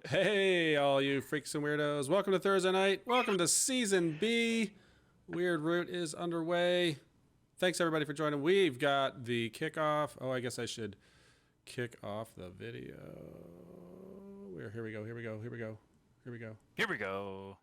Hey, all you freaks and weirdos. Welcome to Thursday night. Welcome to Season B. Weird Root is underway. Thanks, everybody, for joining. We've got the kickoff. Oh, I guess I should kick off the video. Here we go. Here we go. Here we go. Here we go. Here we go.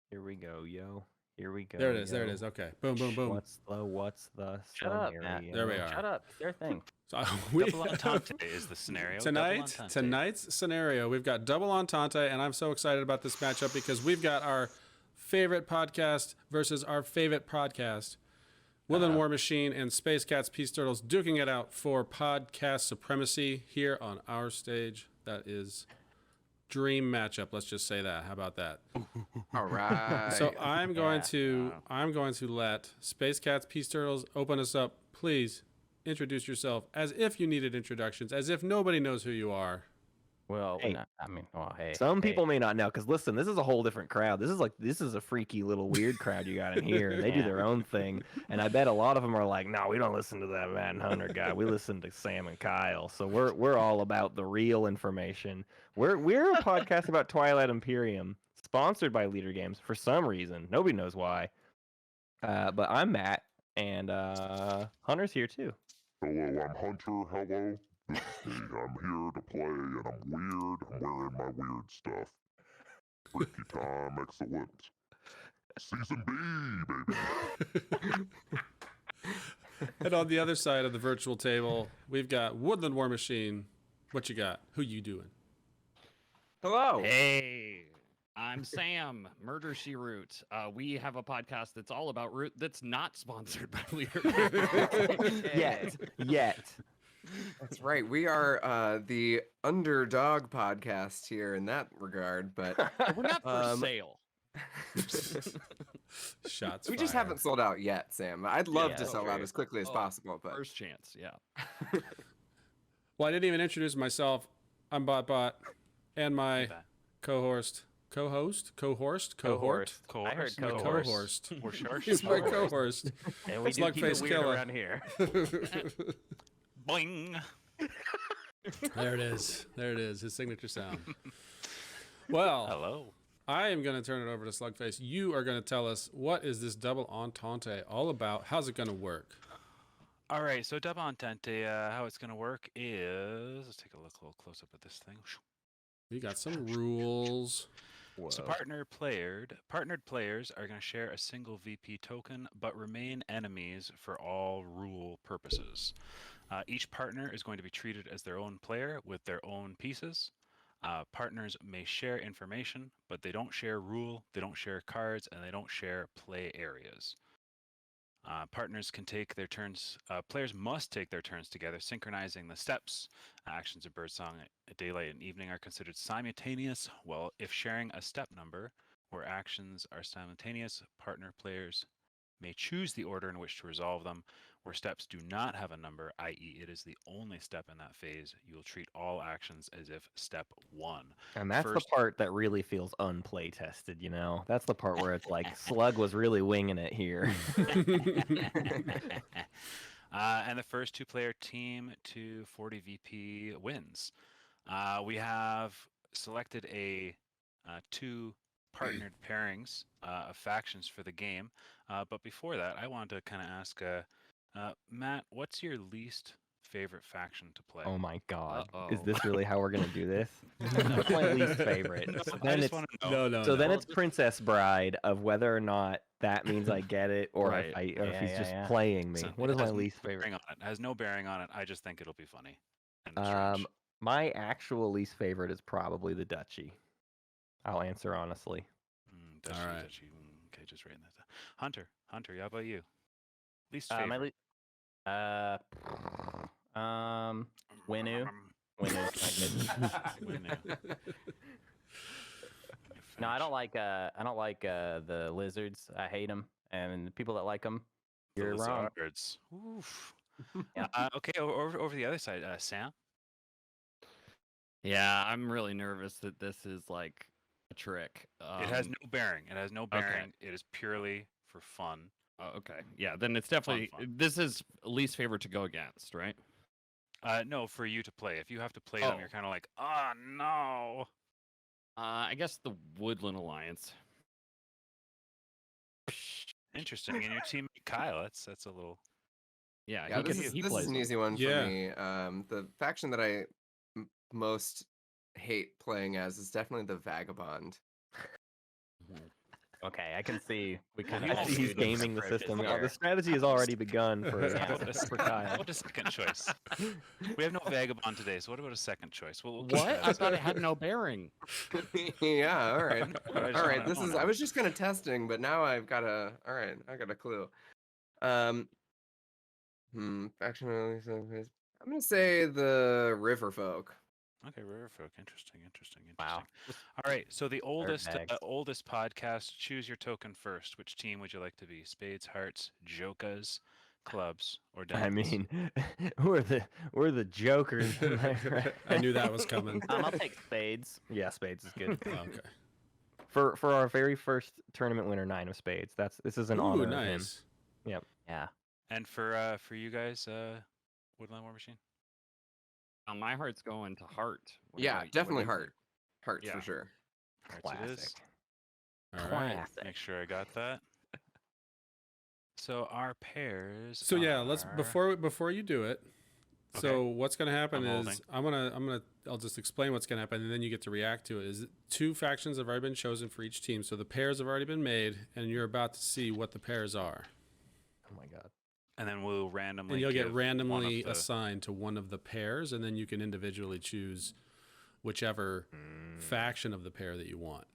Here we go, yo. Here we go. There it is. Yo. There it is. Okay. Boom, boom, boom. What's the Shut up, scenario? There we are. Shut up. It's their thing. So Double Entente is the scenario. Tonight's scenario, we've got double Entente, and I'm so excited about this matchup because we've got our favorite podcast versus our favorite podcast. Woodland War Machine and Space Cats Peace Turtles duking it out for podcast supremacy here on our stage. That is dream matchup. Let's just say that. How about that? All right. So I'm going to let Space Cats Peace Turtles open us up. Please introduce yourself as if you needed introductions, as if nobody knows who you are. Well, Hey. hey. Some people may not know because listen, this is a whole different crowd. This is a freaky little weird crowd you got in here. And they do their own thing, and I bet a lot of them are like, "No, we don't listen to that Matt and Hunter guy. We listen to Sam and Kyle." So we're all about the real information. We're a podcast about Twilight Imperium, sponsored by Leader Games for some reason. Nobody knows why. But I'm Matt, and Hunter's here too. Hello, I'm Hunter. Hello. This is me. I'm here to play, and I'm weird. I'm wearing my weird stuff. Freaky time, excellent. Season B, baby. And on the other side of the virtual table, we've got Woodland War Machine. What you got? Who you doing? Hello. Hey, I'm Sam, Murder She Root. We have a podcast that's all about Root that's not sponsored by Leader. Yet. That's right. We are the underdog podcast here in that regard, but We're not for sale. Shots we just fired. haven't sold out yet, Sam. I'd love to Yeah, sell out okay. as quickly as possible, but First chance, yeah. Well, I didn't even introduce myself. I'm BotBot, and my co-host. I heard Cohort. co-host. We're short. He's my co-host. And we do keep Slugface it weird Killer. around here. Boing. There it is. There it is. His signature sound. Well, Hello. I am going to turn it over to Slugface. You are going to tell us what is this double entente all about? How's it going to work? All right. So double Entente, how it's gonna work is let's take a little close up at this thing. We got some rules. So partnered players are going to share a single VP token, but remain enemies for all rule purposes. Each partner is going to be treated as their own player with their own pieces. Partners may share information, but they don't share rule, they don't share cards, and they don't share play areas. Partners can take their turns. Players must take their turns together, synchronizing the steps. Actions of Birdsong at daylight and evening are considered simultaneous. Well, if sharing a step number where actions are simultaneous, partner players may choose the order in which to resolve them. Where steps do not have a number, i.e., it is the only step in that phase, you will treat all actions as if step one. And that's First- the part that really feels unplay tested, you know? That's the part where it's like Slug was really winging it here. And the first two-player team to 40 VP wins. We have selected two partnered pairings of factions for the game. But before that, I wanted to kind of ask Matt, what's your least favorite faction to play? Oh my god. Is Uh-oh. this really how we're going to do this? What's my least favorite? No, So I then just it's, want to know. No. so then it's Princess Bride of whether or not that means I get it or Right. if he's just yeah. playing me. Listen, What it is my has no least favorite? bearing on it. It has no bearing on it. I just think it'll be funny. And strange. My actual least favorite is probably the Duchy. I'll answer honestly. Dutchy, All right. Dutchy. Okay, just writing that down. Hunter, how about you? Least My favorite. Winu. Winu. No, I don't like the lizards. I hate them, and the people that like them, The you're wrong. lizards. Oof. Yeah. Okay, over the other side, Sam. Yeah, I'm really nervous that this is like a trick. It has no bearing. It has no bearing. It is purely for fun. Okay, yeah, then it's definitely fun. this is least favorite to go against, right? No, for you to play. If you have to play them, you're Oh. kind of like, oh no. I guess the Woodland Alliance. Interesting. And your teammate Kyle, that's a little. Yeah, Yeah, this is plays an them. easy one for Yeah. me. The faction that I most hate playing as is definitely the Vagabond. Okay, I can see we Well, kind he of won't He's Dude, gaming the approaches system. here. The strategy has already begun How for about a for How Kyle. about a second choice? We have no vagabond today, so what about a second choice? We'll keep What? that I as thought a- it had no bearing. Yeah, all right. I just All right, wanna- this is I was just kind of testing, but now I've got a all right, I got a clue. Faction I'm gonna say the Riverfolk. Okay, Riverfolk. Interesting. Wow. All right. So the oldest bags. oldest podcast. Choose your token first. Which team would you like to be? Spades, hearts, jokas, clubs, or I diamonds? mean, we're the jokers. Am I right? I knew that was coming. I'll take spades. Yeah, spades is good. Okay. For our very first tournament winner, 9 of spades. This is an Ooh, honor of him. nice. Yeah. And for you guys, Woodland War Machine. My heart's going to heart. What Yeah, about- what definitely do you heart. Heart Yeah. for sure. Hearts it is. Classic. All right. Classic. Make sure I got that. So our pairs. So yeah, let's are- before you do it. So what's going to happen I'm is I'll just explain what's going to happen, and then you get to react to it. Is 2 factions have already been chosen for each team, so the pairs have already been made, and you're about to see what the pairs are, Oh my god. And then we'll randomly. and you'll get give randomly one of the- assigned to one of the pairs, and then you can individually choose whichever faction of the pair that you want.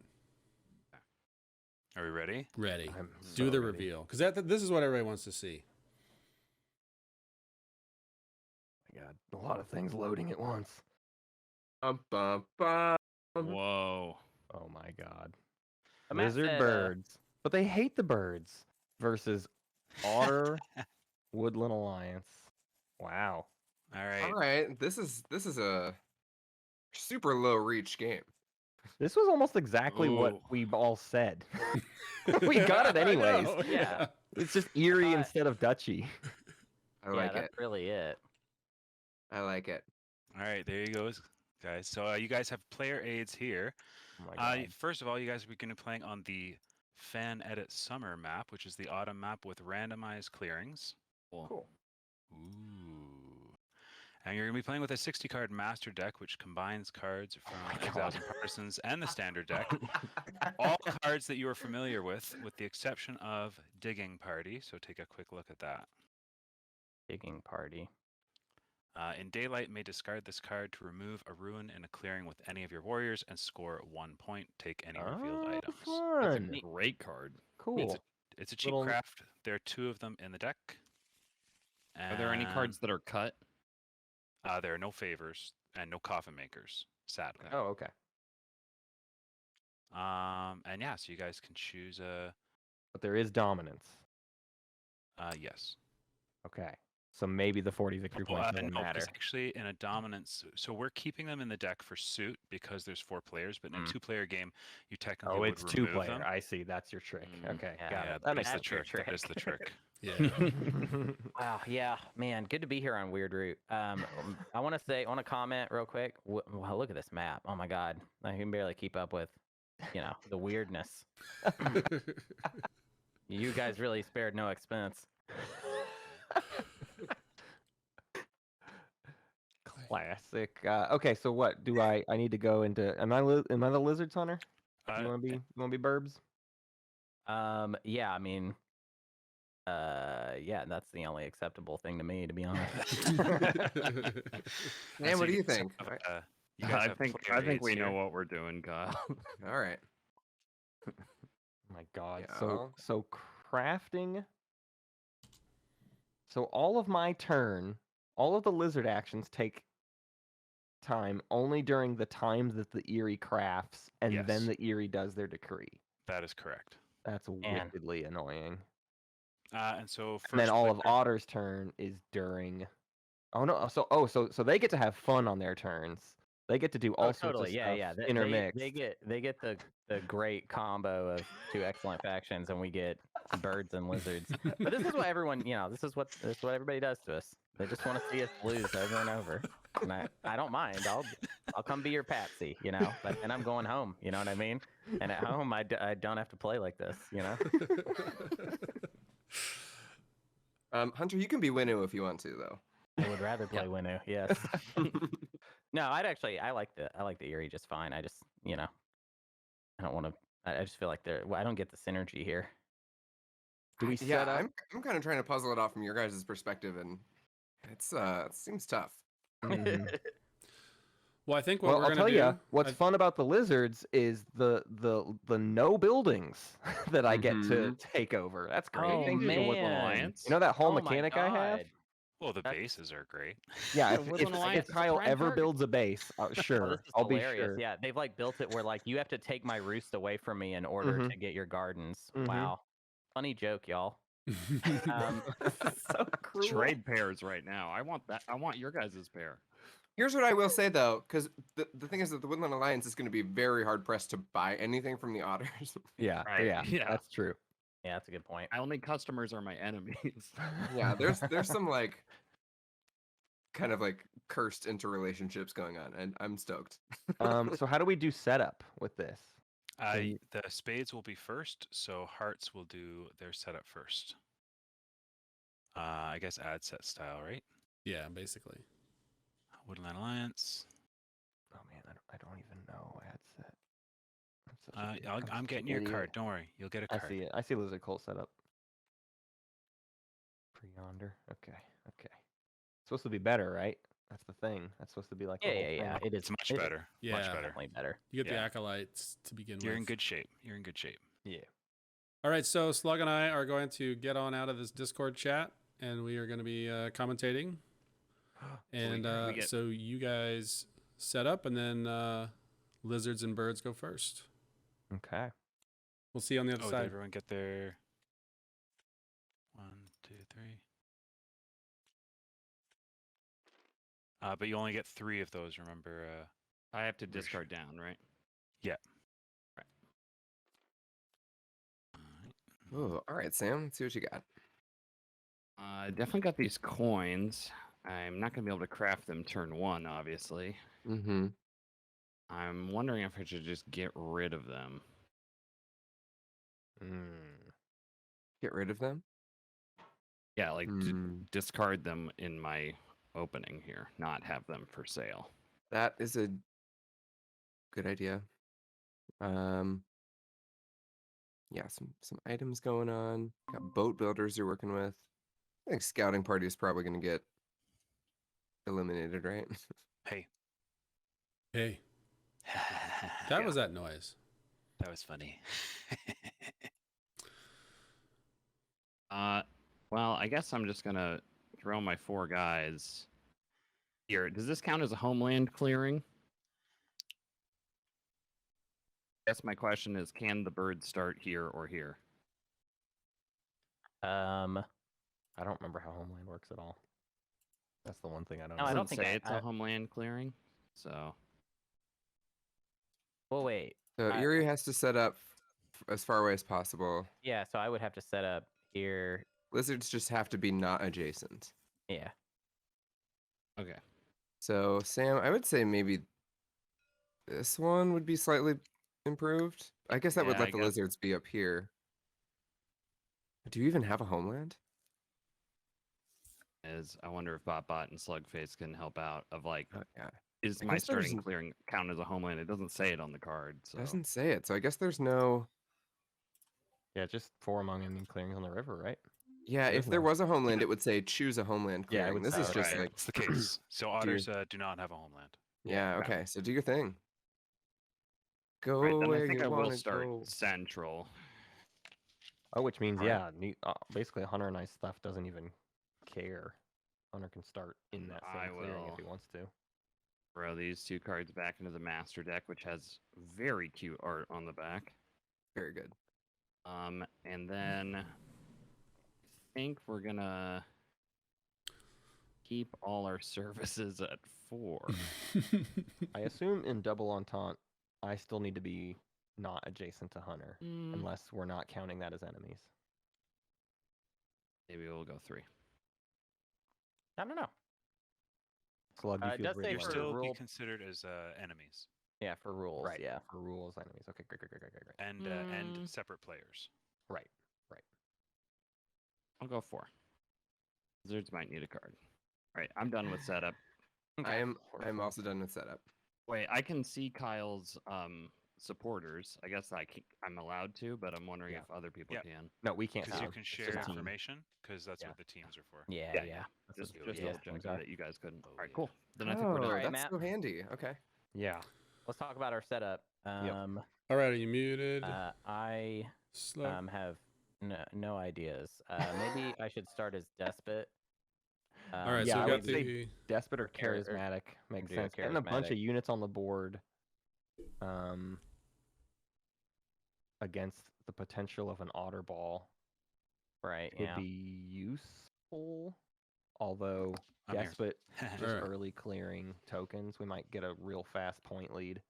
Are we ready? Ready? I'm Do so the ready. reveal, because this is what everybody wants to see. Oh my god, a lot of things loading at once. Bum, bum, bum. Whoa. Oh my god. Matt Lizard said, birds, but they hate the birds. Versus Otter Woodland Alliance. Wow. All right. All right, this is a super low reach game. This was almost exactly what Ooh. we all said. We got it I anyways. know, Yeah. It's just Eyrie thought- instead of Dutchy. I yeah, like that's it. really it. I like it. All right. There you go, guys. So you guys have player aids here. Oh my god. First of all, you guys are going to be playing on the Fan Edit Summer map, which is the autumn map with randomized clearings. Cool. Ooh. And you're going to be playing with a 60-card master deck, which combines cards from Exiles and Partisans and the standard deck. All cards that you are familiar with the exception of Digging Party. So take a quick look at that. Digging party. In Daylight, may discard this card to remove a ruin in a clearing with any of your warriors and score 1 point. Take any revealed Oh, items. That's a fun. great card. Cool. It's a cheap Little- craft. There are 2 of them in the deck. Are there any And, cards that are cut? There are no favors and no coffin makers, sadly. Oh, okay. And yeah, so you guys can choose a But there is dominance. yes. Okay. So maybe the 40 victory points don't No, 'cause matter. actually in a dominance, so we're keeping them in the deck for suit because there's 4 players, but in a 2-player game, you technically Oh, would it's remove 2-player. them. I see. That's your trick. Okay. Yeah, Got Yeah, it. That makes that's the sense. trick. That is the trick. Yeah. Wow, yeah, man, good to be here on Weird Root. I want to comment real quick. Wow, look at this map. Oh my god, I can barely keep up with, the weirdness. You guys really spared no expense. Classic. Okay, so what do I need to go into? Am I the lizards hunter? Uh, You want to be burbs? Yeah, I mean, yeah, that's the only acceptable thing to me, to be honest. Man, so what do you guys think? have, you guys I have think player aids we know here. what we're doing, Kyle. All right. Oh my god. Yeah. So crafting. So all of my turn, all of the lizard actions take time only during the times that the Eyrie crafts, and Yes. then the Eyrie does their decree. That is correct. That's wickedly annoying. And so first And then all of player- Otter's turn is during. Oh no! So they get to have fun on their turns, They get to do all Oh, sorts totally. of Yeah, stuff yeah. intermixed. They get the great combo of two excellent factions, and we get birds and lizards. But this is what everyone, this is what everybody does to us. They just want to see us lose over and over. And I don't mind. I'll come be your patsy, But then I'm going home. You know what I mean? And at home, I don't have to play like this. Hunter, you can be Winnu if you want to, though. I would rather play Winnu. Yes. No, I like the Eyrie just fine. I just I don't want to. I just feel like I don't get the synergy here. Do we Yeah, set up? I'm kind of trying to puzzle it off from your guys' perspective, and it seems tough. Mhm. Well, I think what Well, we're I'll gonna tell do. you what's fun about the lizards is the no buildings that I get to take over. That's great. Oh Thank you to Woodland. man! You know that whole Oh my mechanic I have? God. Well, the That's- bases are great. Yeah, The Woodland Alliance if is a Kyle prime ever target. builds a base, Oh, sure, this is I'll be hilarious. sure. Yeah, they've built it where you have to take my roost away from me in order Mhm. to get your gardens. Mhm. Wow, funny joke, y'all. Um, So cruel. Trade pairs right now. I want that. I want your guys' pair. Here's what I will say, though, because the thing is that the Woodland Alliance is going to be very hard pressed to buy anything from the Otters. Yeah, Right, yeah, yeah. that's true. yeah, that's a good point. My only customers are my enemies. Yeah, there's some kind of cursed interrelationships going on, and I'm stoked. So how do we do setup with this? The spades will be first, so hearts will do their setup first. I guess ad set style, right? Yeah, basically. Woodland Alliance. Oh man, I don't even know ad set. I'm such I'm an getting your idiot. card. Don't worry, you'll get a I card. see it. I see Lizard Cult setup. Pre-yonder. Okay. Supposed to be better, right? That's the thing. That's supposed to be like the whole Yeah. thing. It is It's much it is better. Yeah. Much better. definitely better. You get the Yeah. acolytes to begin You're with. in good shape. You're in good shape. Yeah. All right, so Slug and I are going to get on out of this Discord chat, and we are going to be commentating. And so you guys set up, and then lizards and birds go first. Okay. We'll see you on the other Did side. everyone get their 1, 2, 3? But you only get 3 of those. Remember? I have to discard down, right? Oh, all right, Sam. Let's see what you got. I definitely got these coins. I'm not going to be able to craft them turn 1, obviously. Mm-hmm. I'm wondering if I should just get rid of them. Get rid of them. Yeah, discard them in my opening here, not have them for sale. That is a good idea. Yeah, some items going on. Got boat builders you're working with. I think scouting party is probably going to get eliminated, right? Hey. Hey, that was that noise. That was funny. Well, I guess I'm just gonna throw my 4 guys here. Does this count as a homeland clearing? I guess my question is, can the birds start here or here? I don't remember how Homeland works at all. That's the one thing I don't No, know. I don't Doesn't think say I- it's a homeland clearing. So Well, wait. So Eyrie has to set up as far away as possible. Yeah, so I would have to set up here. Lizards just have to be not adjacent. Yeah. okay. So Sam, I would say maybe this one would be slightly improved. I guess that would Yeah, let I the guess- lizards be up here. Do you even have a homeland? I wonder if Bot and Slugface can help out. Of Yeah, is I my guess there's starting n- clearing count as a homeland? It doesn't say it on the card. So doesn't say it. So I guess there's no. Yeah, just 4 among Indian clearings on the river, right? Yeah, There if is there no- was a homeland, it would say choose a homeland Yeah, it clearing. would This say is that, just right. like It's the case. So otters do not have a homeland. yeah, okay. So do your thing. Go right, then where I think you I will want to start go. central. Oh, which means, Right. yeah, basically Hunter and I stuff doesn't even care. Hunter can start in that I same clearing if will. he wants to. Throw these 2 cards back into the master deck, which has very cute art on the back. Very good. And then I think we're gonna keep all our services at 4. I assume in double entente, I still need to be not adjacent to Hunter, unless we're not counting that as enemies. Maybe we'll go 3. I don't know. Slug, you it feel does say really You'd for like- still be rule- considered as enemies Yeah, for rules. right? Yeah. For rules, enemies. Okay, great. and separate players. Right. I'll go 4. Lizards might need a card. All right, I'm done with setup. I'm also done with setup. Wait, I can see Kyle's supporters. I guess I'm allowed to, but I'm wondering Yeah. if other people Yep. can. No, we can't. Because see you them. can It's share just a team. information, because that's Yeah. what the teams are for. Yeah. Yeah, Yeah. Just yeah, double yeah, checking okay. that you guys couldn't. Oh, All right, yeah. cool. Then I think we're Oh, done. Alright, that's Matt. so handy. Okay. Yeah. Let's talk about our setup. All right, are you muted? I Slug. have no ideas. Maybe I should start as despot. All right, yeah, so I we got would say the. Despot or Or- charismatic makes do a sense. Getting a bunch of charismatic. units on the board, against the potential of an otter ball Right. could Yeah. be useful. Although I'm here. Despot just Alright. early clearing tokens, we might get a real fast point lead.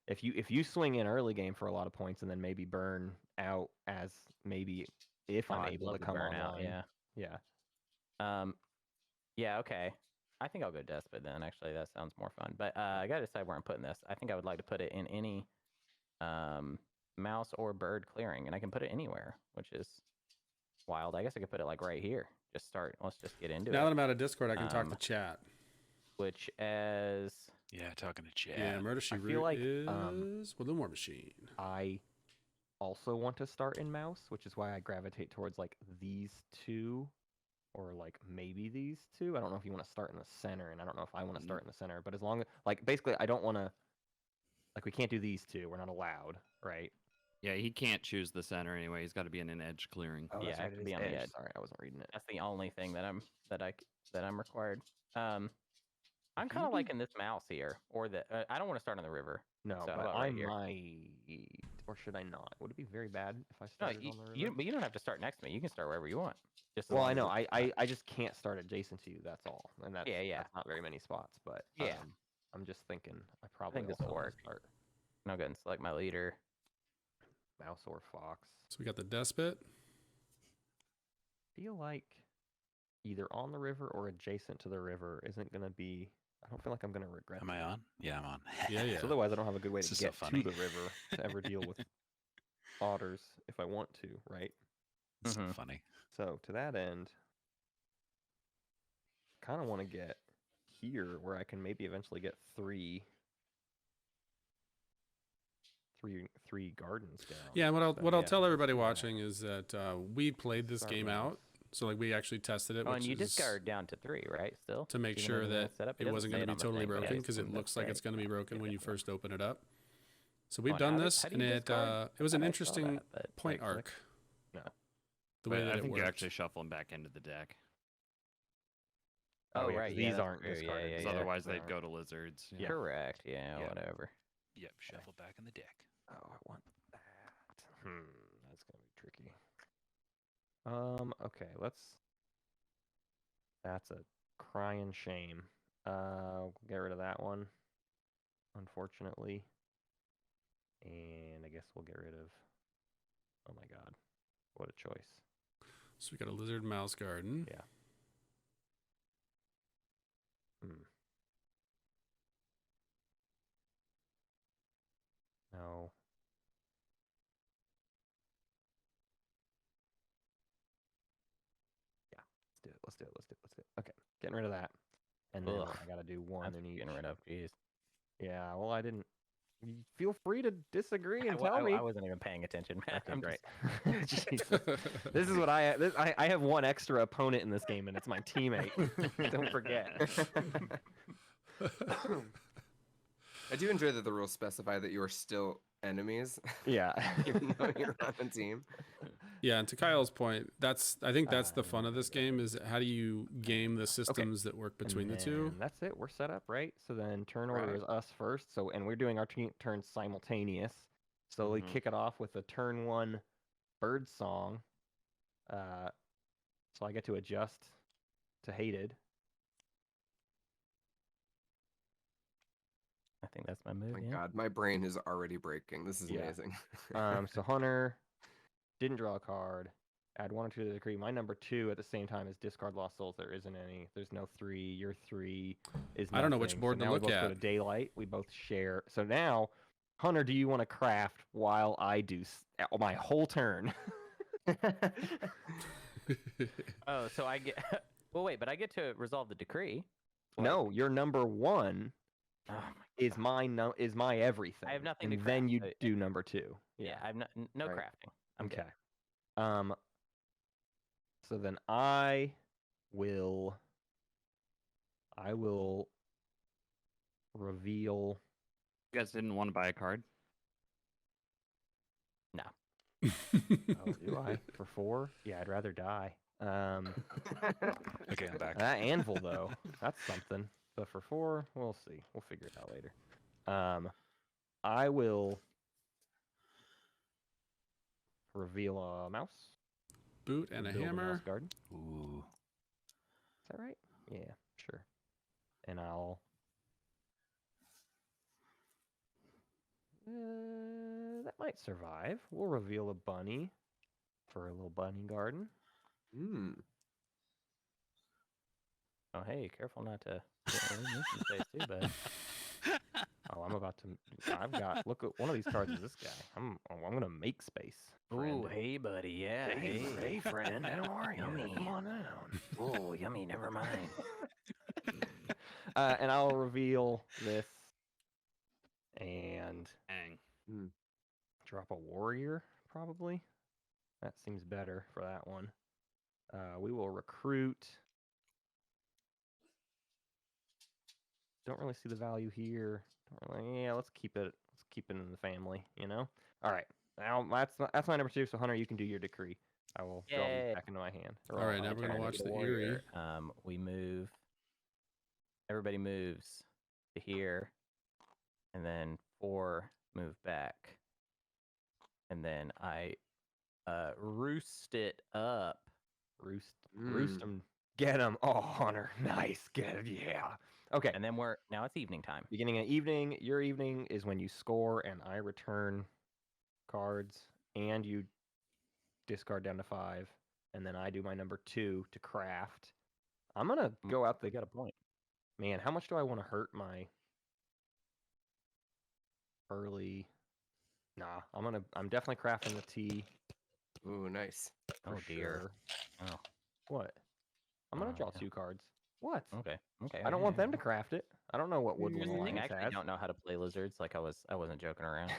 If you swing in early game for a lot of points and then maybe burn out as maybe if I'm I'd able to love come burn online. out. Yeah. Yeah. Okay. I think I'll go despot then. Actually, that sounds more fun. But I gotta decide where I'm putting this. I think I would like to put it in any mouse or bird clearing, and I can put it anywhere, which is wild. I guess I could put it like right here. Just start. Let's just get into Now that it. I'm out of Discord, I can talk to Um, chat. Which as Yeah, talking to chat. Yeah, Murder She I feel Root like, is Woodland War Machine. I also want to start in mouse, which is why I gravitate towards like these two or like maybe these two. I don't know if you want to start in the center, and I don't know if I want to start in the center, but as long as like basically I don't want to like we can't do these two. We're not allowed, right? Yeah, he can't choose the center anyway. He's got to be in an edge clearing. Oh, Yeah, that's I right, have it to be is on the edge. edge. Sorry, I wasn't reading it. that's the only thing that I'm required. I'm If kind you of do- liking this mouse here, or the I don't want to start on the river. No, So how but about I right here? might, or should I not? Would it be very bad if I No, started on the river? but you don't have to start next to me. You can start wherever you want. Just as Well, long I as know. it's- I just can't start adjacent to you. That's all, and that's Yeah. that's not very many spots. But Yeah. I'm just thinking I probably this also will wanna work. start No good. And select my leader. mouse or fox. So we got the Despot. Feel like either on the river or adjacent to the river isn't gonna be. I don't feel like I'm gonna regret. Am I that. on? Yeah, I'm on. Yeah, yeah. 'Cause otherwise, I don't have a good way This to is so get funny. to the river to ever deal with otters if I want to, right? It's so Mhm. funny. So to that end, kind of want to get here where I can maybe eventually get three gardens down. Yeah, and So, what I'll yeah, tell everybody yeah. watching is that we played this Start game mouse. out, so like we actually tested it, Oh, which and you is discard down to 3, right? Still to make Even sure in the that setup? it doesn't wasn't say going to on be the totally thing, but broken yeah, because it that's looks like it's great. going to be broken when you Yeah. first open it up. So we've Oh, done how do- this, how do and you it discard? was an I saw interesting that, but, point Right click. arc. No. The way But that I it think worked. you're actually shuffling back into the deck. Oh, Oh, yeah, 'cause right. these that's aren't true, discarded, Yeah, Because yeah, yeah. otherwise they they'd aren't. go to lizards. Yeah. Correct. Yeah, Yeah. whatever. Yep, shuffle back in the deck. Oh, I want that. That's gonna be tricky. Okay, let's. That's a crying shame. We'll get rid of that one, unfortunately. And I guess we'll get rid of. Oh my god, what a choice! So we got a lizard mouse garden. Yeah. No. Yeah, let's do it. Let's do it. Let's do it. Let's do it. Okay, getting rid of that. And then Ugh. I gotta do one That's in each. getting rid of. Jeez. Yeah, well, I didn't. Feel free to disagree and Well, tell me. I wasn't even paying attention, man. Okay, I'm great. just- Jesus. This is what I have one extra opponent in this game, and it's my teammate. Don't forget. I do enjoy that the rules specify that you are still enemies, Yeah. even though you're on a team. Yeah, and to Kyle's point, I think that's the fun of this game is how do you game the systems that work between the two? And that's it. We're set up, right? So then turn order Right. is us first. So and we're doing our turns simultaneous. Slowly Mhm. kick it off with a turn 1 bird song. So I get to adjust to hated. think that's my move. My yeah. God, my brain is already breaking. This is Yeah. amazing. So Hunter didn't draw a card. Add 1 or 2 to the decree. My number 2 at the same time is discard Lost Souls. There isn't any. There's no 3. Your 3 is I don't know which nothing. board so to now look we both go at. to Daylight. We both share. So now, Hunter, do you want to craft while I do my whole turn? Oh, so I get. Well, wait, but I get to resolve the decree. No, your number 1 Oh my is my everything. I have nothing and to then craft, you so- do number 2. Yeah, I have no Right. crafting. I'm good. Okay. So then I will reveal. You guys didn't want to buy a card? No. Oh, do I? For 4? Yeah, I'd rather die. Okay, I'm back. That anvil though, that's something. But for 4, we'll see. We'll figure it out later. I will reveal a mouse. Boot and a build hammer. mouse garden. Ooh. Is that right? Yeah, sure. And I'll. That might survive. We'll reveal a bunny for a little bunny garden. Hmm. Oh, hey, careful not to get any mission space too, bud. Oh, I'm about to. I've got. Look at one of these cards. Is this guy? I'm gonna make space. friend. Ooh, hey, buddy. Yeah. Hey, friend. How are you? Yummy. Come on down. Oh, yummy. Never mind. And I'll reveal this and Dang. drop a warrior, probably. That seems better for that one. We will recruit. Don't really see the value here. Don't really, yeah, let's keep it. Let's keep it in the family. You know. All right. Now that's my number 2. So Hunter, you can do your decree. I will draw these Yay. back into my hand. All right, now My we're gonna turn. watch The the warrior. Eyrie. We move. Everybody moves to here, and then 4 move back, and then I roost it up. Roost them. Get them. Oh, Hunter. Nice. Get it. Yeah. Okay. And then now it's evening time. Beginning of evening. Your evening is when you score and I return cards and you discard down to 5. And then I do my number 2 to craft. I'm going to go out They got a point. Man, how much do I want to hurt my early? Nah, I'm definitely crafting the T. Ooh, nice. Oh for dear. sure. Oh. What? I'm going to draw yeah. 2 cards. What? Okay. Okay. I don't want them to craft it. I don't know what Here's Woodland the thing. I Alliance actually has. don't know how to play lizards. Like I wasn't joking around.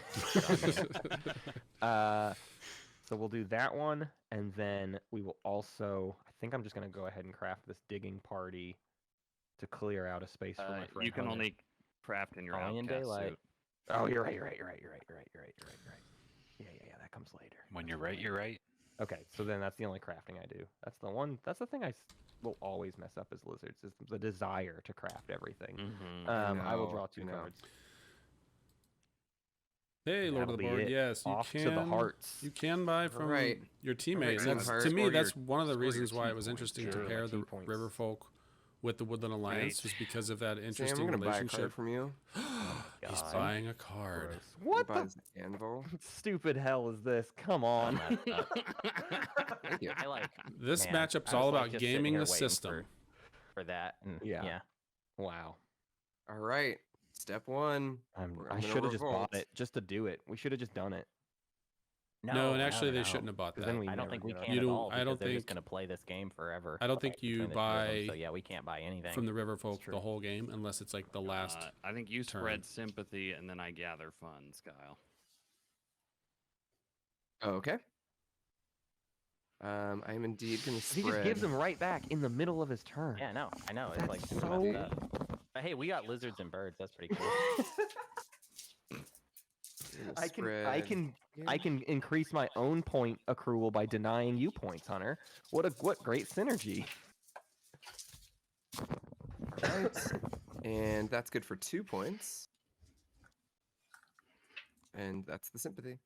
So we'll do that one, and then we will also. I think I'm just going to go ahead and craft this digging party to clear out a space for my friend. You can Hunter. only craft in your Only in outcast daylight. suit. Oh, you're right. Yeah. That comes later. When you're right, you're right. Okay, so then that's the only crafting I do. That's the one. That's the thing I will always mess up as lizards is the desire to craft everything. I will draw 2 I know. cards. Hey, Lord That'll of the be Board. it. Yes, you Off can. to the hearts. You can buy from right. your teammates. Alright, That's, Hearts, to me, score that's your- one of the score your reasons why T it was points. interesting Sure, to pair my the T points. Riverfolk with the Woodland Alliance, Right. was because of that Sam, interesting I'm gonna buy a card relationship. from you. He's God. buying a card. Gross. What Buy the this anvil. stupid hell is this? Come on. Thank you. I like This man, matchup's I was, all like, about just sitting gaming here the waiting system. for that. And Yeah. yeah. Wow. All right. Step 1. I gonna should have just revolt. bought it just to do it. We should have just done it. No, and actually, they no. shouldn't have bought 'Cause that. then we I don't never think we get our- can You at don't- all. I don't Because they're just think- going to play this game forever. I don't think between you the two of them, so buy yeah, we can't buy anything. from the Riverfolk true. the whole game unless it's like the last. I think you turn. spread sympathy and then I gather funds, Kyle. Oh, okay. I am indeed gonna He spread. just gives them right back in the middle of his turn. Yeah, no, I know. It's That's like so- messed up. But hey, we got lizards and birds. That's pretty cool. I can increase my own point accrual by denying you points, Hunter. What great synergy. Right. And that's good for 2 points. And that's the sympathy.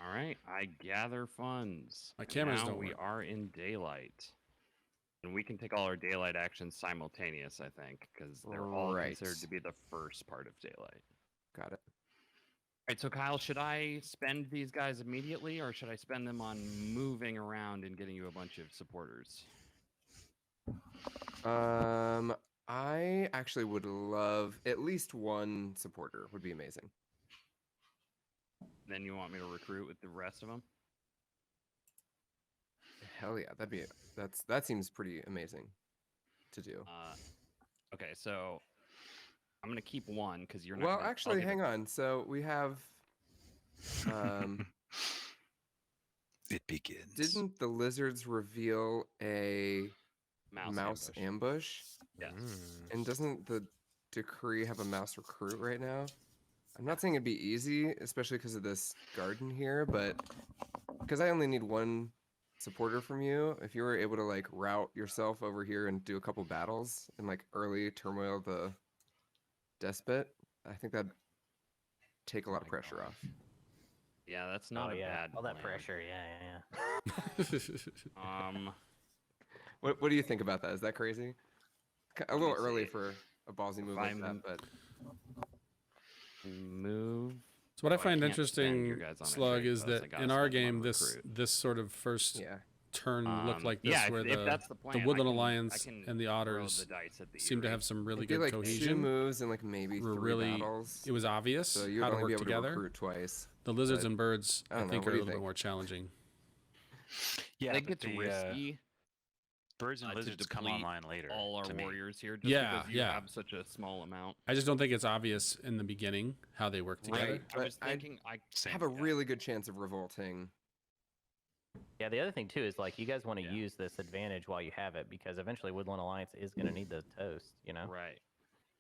All right, I gather funds. My cameras now don't we work. are in daylight. And we can take all our daylight actions simultaneous, I think, because they're all Right. considered to be the first part of daylight. Got it. All right, so Kyle, should I spend these guys immediately, or should I spend them on moving around and getting you a bunch of supporters? I actually would love at least one supporter. Would be amazing. Then you want me to recruit with the rest of them? Hell yeah, that seems pretty amazing to do. Okay, so I'm gonna keep one because you're not. Well, gonna, actually, hang on. So we have. It begins. Didn't the lizards reveal a mouse ambush? Yes. And doesn't the decree have a mouse recruit right now? I'm not saying it'd be easy, especially because of this garden here, but because I only need one supporter from you, if you were able to like route yourself over here and do a couple battles and like early turmoil the despot, I think that'd take a lot of pressure off. Yeah, that's not a bad. All that plan. pressure. Yeah. What do you think about that? Is that crazy? A little Let me early see. for a ballsy move like that, but Move. So what I Oh, find can't spend interesting, your guys on Slug, entry is posts. I that gotta in our spend them on game, recruit. this sort of first yeah. turn looked like this, Yeah, where if that's the plan, I Woodland can- Alliance I can and the throw Otters the dice at the seem to Eyrie. have some really It'd be good like 2 cohesion. moves and like maybe We're 3 really, battles. it was obvious So you'd how to only work be able together. to recruit twice. The lizards but and birds, I I don't know, think, what are do a you little bit think? more challenging. Yeah, I think but it's the risky birds and to lizards come deplete online later. all our to me. warriors here, just Yeah, because you yeah. have such a small amount. I just don't think it's obvious in the beginning how they work together. Right. I But was thinking, I Same, Have a yeah. really good chance of revolting. Yeah, the other thing too is like you guys want to Yeah. use this advantage while you have it because eventually Woodland Alliance is going to need the toast, you know. right.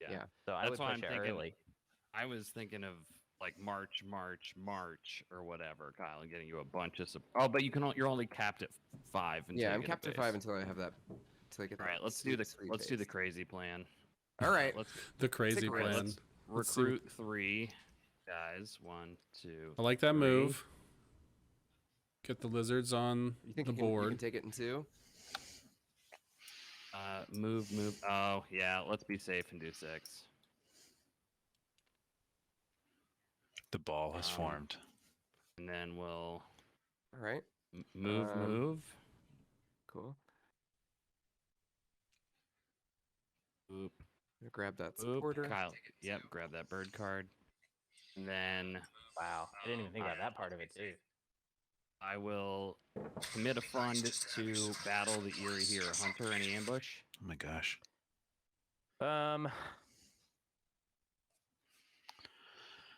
Yeah. So I That's would why push I'm it thinking early. I was thinking of like March or whatever, Kyle, and getting you a bunch of. Oh, but you're only capped at 5. Until Yeah, you I'm get a capped at base. 5 until I have that. Until I get All that. right, let's do the sweet crazy plan. All right. Let's The crazy Stick around. plan. let's Let's see. recruit 3 guys. 1, 2. I like that 3. move. Get the lizards on You think the you can board. take it in 2? Move. Oh yeah, let's be safe and do 6. The ball has Um, formed. And then we'll All right. move. Cool. Oop. I'm gonna grab that Oop. supporter. Kyle. Yep. Grab that bird card. And then Wow, I didn't even think about that part of it too. I will commit a fund to battle the Eyrie here. Hunter, any ambush? Oh my gosh.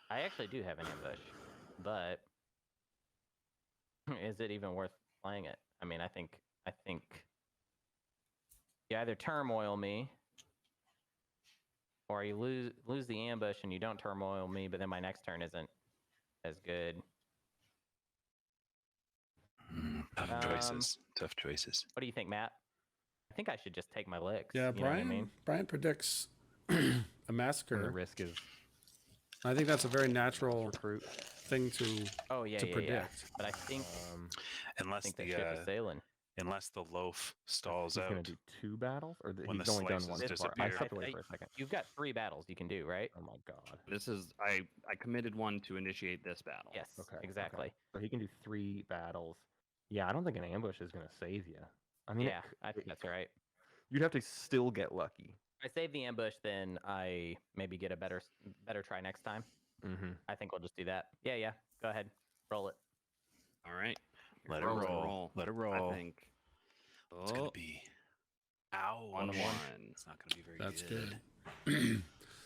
I actually do have an ambush, but is it even worth playing it? I mean, I think you either turmoil me, or you lose the ambush and you don't turmoil me, but then my next turn isn't as good. Tough choices. Tough choices. What do you think, Matt? I think I should just take my licks. Yeah, you know Brian. what I mean? Brian predicts a And the massacre. risk is I think that's a very natural recruit. thing to Oh yeah, to yeah, predict. yeah. But I think Unless the the ship is sailing. unless the loaf stalls He's out. gonna do 2 battles, or When he's the only done slices one so far. I disappear. stepped away I- for a second. You've got 3 battles you can do, right? Oh my god. This is I committed one to initiate this battle. Yes, Okay. exactly. Okay. So he can do 3 battles. Yeah, I don't think an ambush is gonna save you. I mean, Yeah, I think that's right. you'd have to still get lucky. If I save the ambush, then I maybe get a better try next time. Mm-hmm. I think we'll just do that. Yeah. Go ahead, roll it. All right. Let it Roll, roll. Let it roll. I think. It's gonna be. Ow. 1-1. It's not gonna be very That's good. good.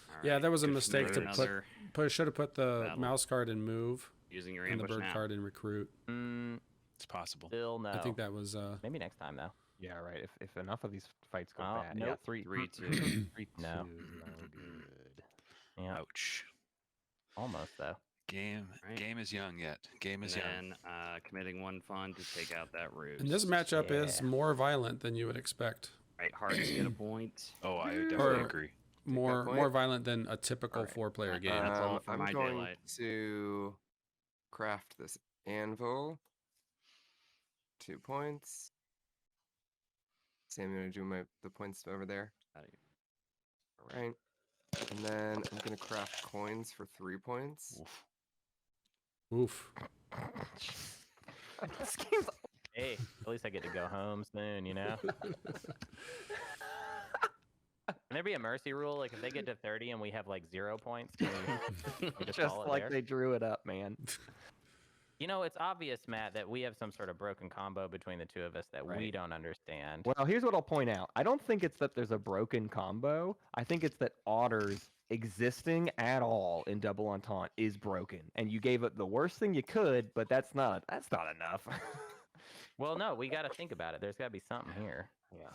All Yeah, right, that was a good mistake for to another should have put the Battle. mouse card in move using your and the ambush bird now. card in recruit. It's possible. Still no. I think that was Maybe next time though. Yeah, right. If enough of these fights go Oh, bad, yeah, nope. 3, 3-2. 3, No. 2 is no good. Yeah, Ouch. almost though. Game Right. game is young yet. Game is young. And then committing 1 fund to take out that ruse. and this matchup is Yeah. more violent than you would expect. Right, hearts get a point. Oh, I definitely Or- agree. More point. violent than a typical Alright. 4-player game. That's all for I'm my going daylight. to craft this anvil. 2 points. Sam, you want to do the points over there? Outta here. All right. And then I'm gonna craft coins for 3 points. Oof. This game's Hey, at least I get to go home soon, you know? Can there be a mercy rule? Like, if they get to 30 and we have, like, 0 points, can we just just call it like there? they drew it up, man. You know, it's obvious, Matt, that we have some sort of broken combo between the two of us that we Right. don't understand. Well, here's what I'll point out. I don't think it's that there's a broken combo. I think it's that Otter's existing at all in Double Entente is broken, and you gave it the worst thing you could, but that's not enough. Well, no, we got to think about it. There's got to be something here. Yeah,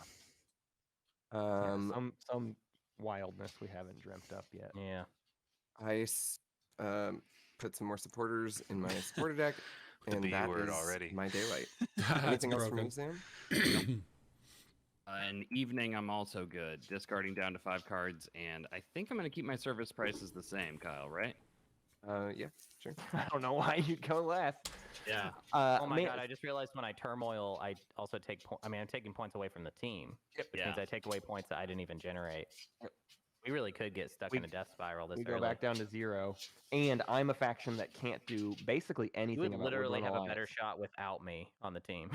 Um, some wildness we haven't dreamt up yet. Yeah. put some more supporters in my supporter deck, The and B that word is already. my daylight. That's Anything else from broken. you, Sam? An evening, I'm also good. Discarding down to 5 cards, and I think I'm going to keep my service prices the same, Kyle, right? Yeah, sure. I don't know why you'd go last. Yeah. Oh my man, god! I just realized when I turmoil, I also take. I mean, I'm taking points away from the team, which means Yeah. I take away points that I didn't even generate. We really could get stuck We- in a death spiral this we early. go back down to 0, and I'm a faction that can't do basically You anything would about literally Woodland have a better Alliance. shot without me on the team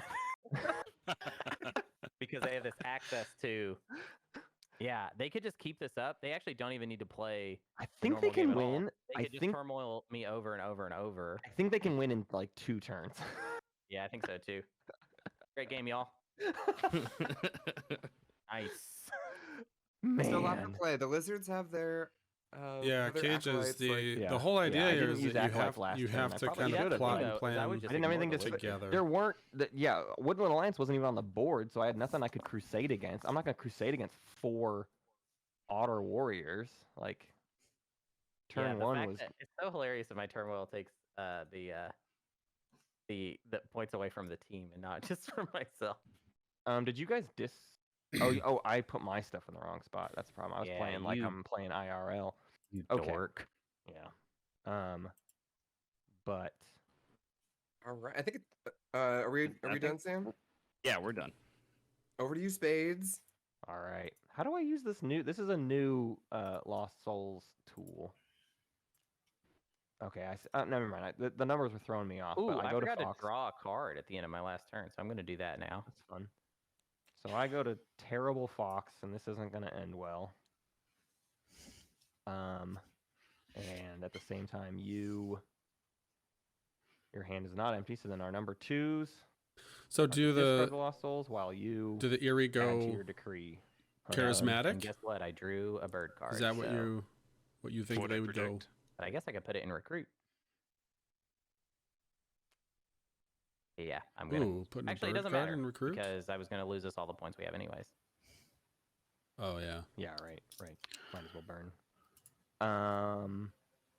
because they have this access to. Yeah, they could just keep this up. They actually don't even need to play. I a think they normal game can at all. win. They I could just think turmoil me over and over and over. I think they can win in like 2 turns. Yeah, I think so too. Great game, y'all. Nice. Still a lot to Man. play. The lizards have their Yeah, have their cages. acolytes, The Yeah. whole Yeah, idea I here didn't is use that acolytes last you turn. have I to probably kind should've, of though, plot and is I would plan just I didn't have anything to ignore the together. There weren't Woodland Alliance wasn't even on the board, so I had nothing I could crusade against. I'm not gonna crusade against 4 Otter warriors. Like turn the 1 fact was that it's so hilarious that my turmoil takes the points away from the team and not just from myself. did you guys I put my stuff in the wrong spot. That's the problem. I was Yeah, playing like you- I'm playing IRL. You Okay. dork. Yeah. But All right. I think. Are we done, Sam? Yeah, we're done. Over to you, Spades. all right. How do I use this new? This is a new Lost Souls tool. Okay, never mind. The numbers were throwing me off. Ooh, but I go forgot to to Fox. draw a card at the end of my last turn, so I'm going to do that now. That's fun. So I go to Terrible Fox, and this isn't going to end well. And at the same time, your hand is not empty. So then our number 2s. So do discard the Lost Souls while you do the Eyrie add to go your decree. charismatic? And guess what? I drew a bird card. Is that what so- you think Would they I would go? predict? But I guess I could put it in recruit. Yeah, I'm gonna. Ooh, putting a Actually, it bird doesn't card matter in recruit. because I was gonna lose us all the points we have anyways. Oh yeah. Yeah, right. Might as well burn.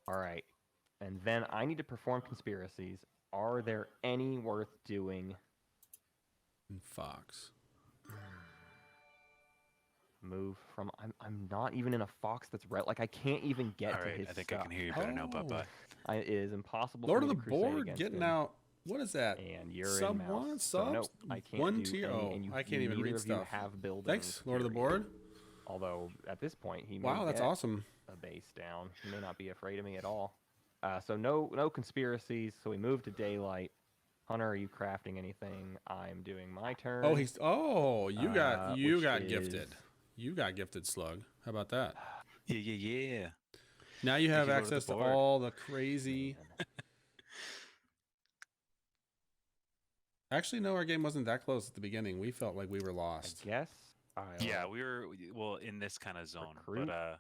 All right. And then I need to perform conspiracies. Are there any worth doing? And Fox. Move from. I'm not even in a fox that's red. Like I can't even get All to right, his I think stuff. I can hear you better now, Bubba. It is impossible. Lord for of me the to crusade board against getting him. out. What is that? And you're Sub in one, mouse. So nope, subs, I can't one do tier. any, Oh, and you, I can't even neither read of you stuff. have buildings. Thanks, Lord of the period. board. Although at this point he may Wow, that's get awesome. a base down. He may not be afraid of me at all. So no conspiracies. So we move to daylight. Hunter, are you crafting anything? I'm doing my turn. Oh, you got which gifted. is- You got gifted, Slug. How about that? Yeah. Now you have you, Lord of the access to board. all the crazy. Actually, no, our game wasn't that close at the beginning. We felt like we were I lost. guess. Yeah, we were in this kind of zone, Recruit? but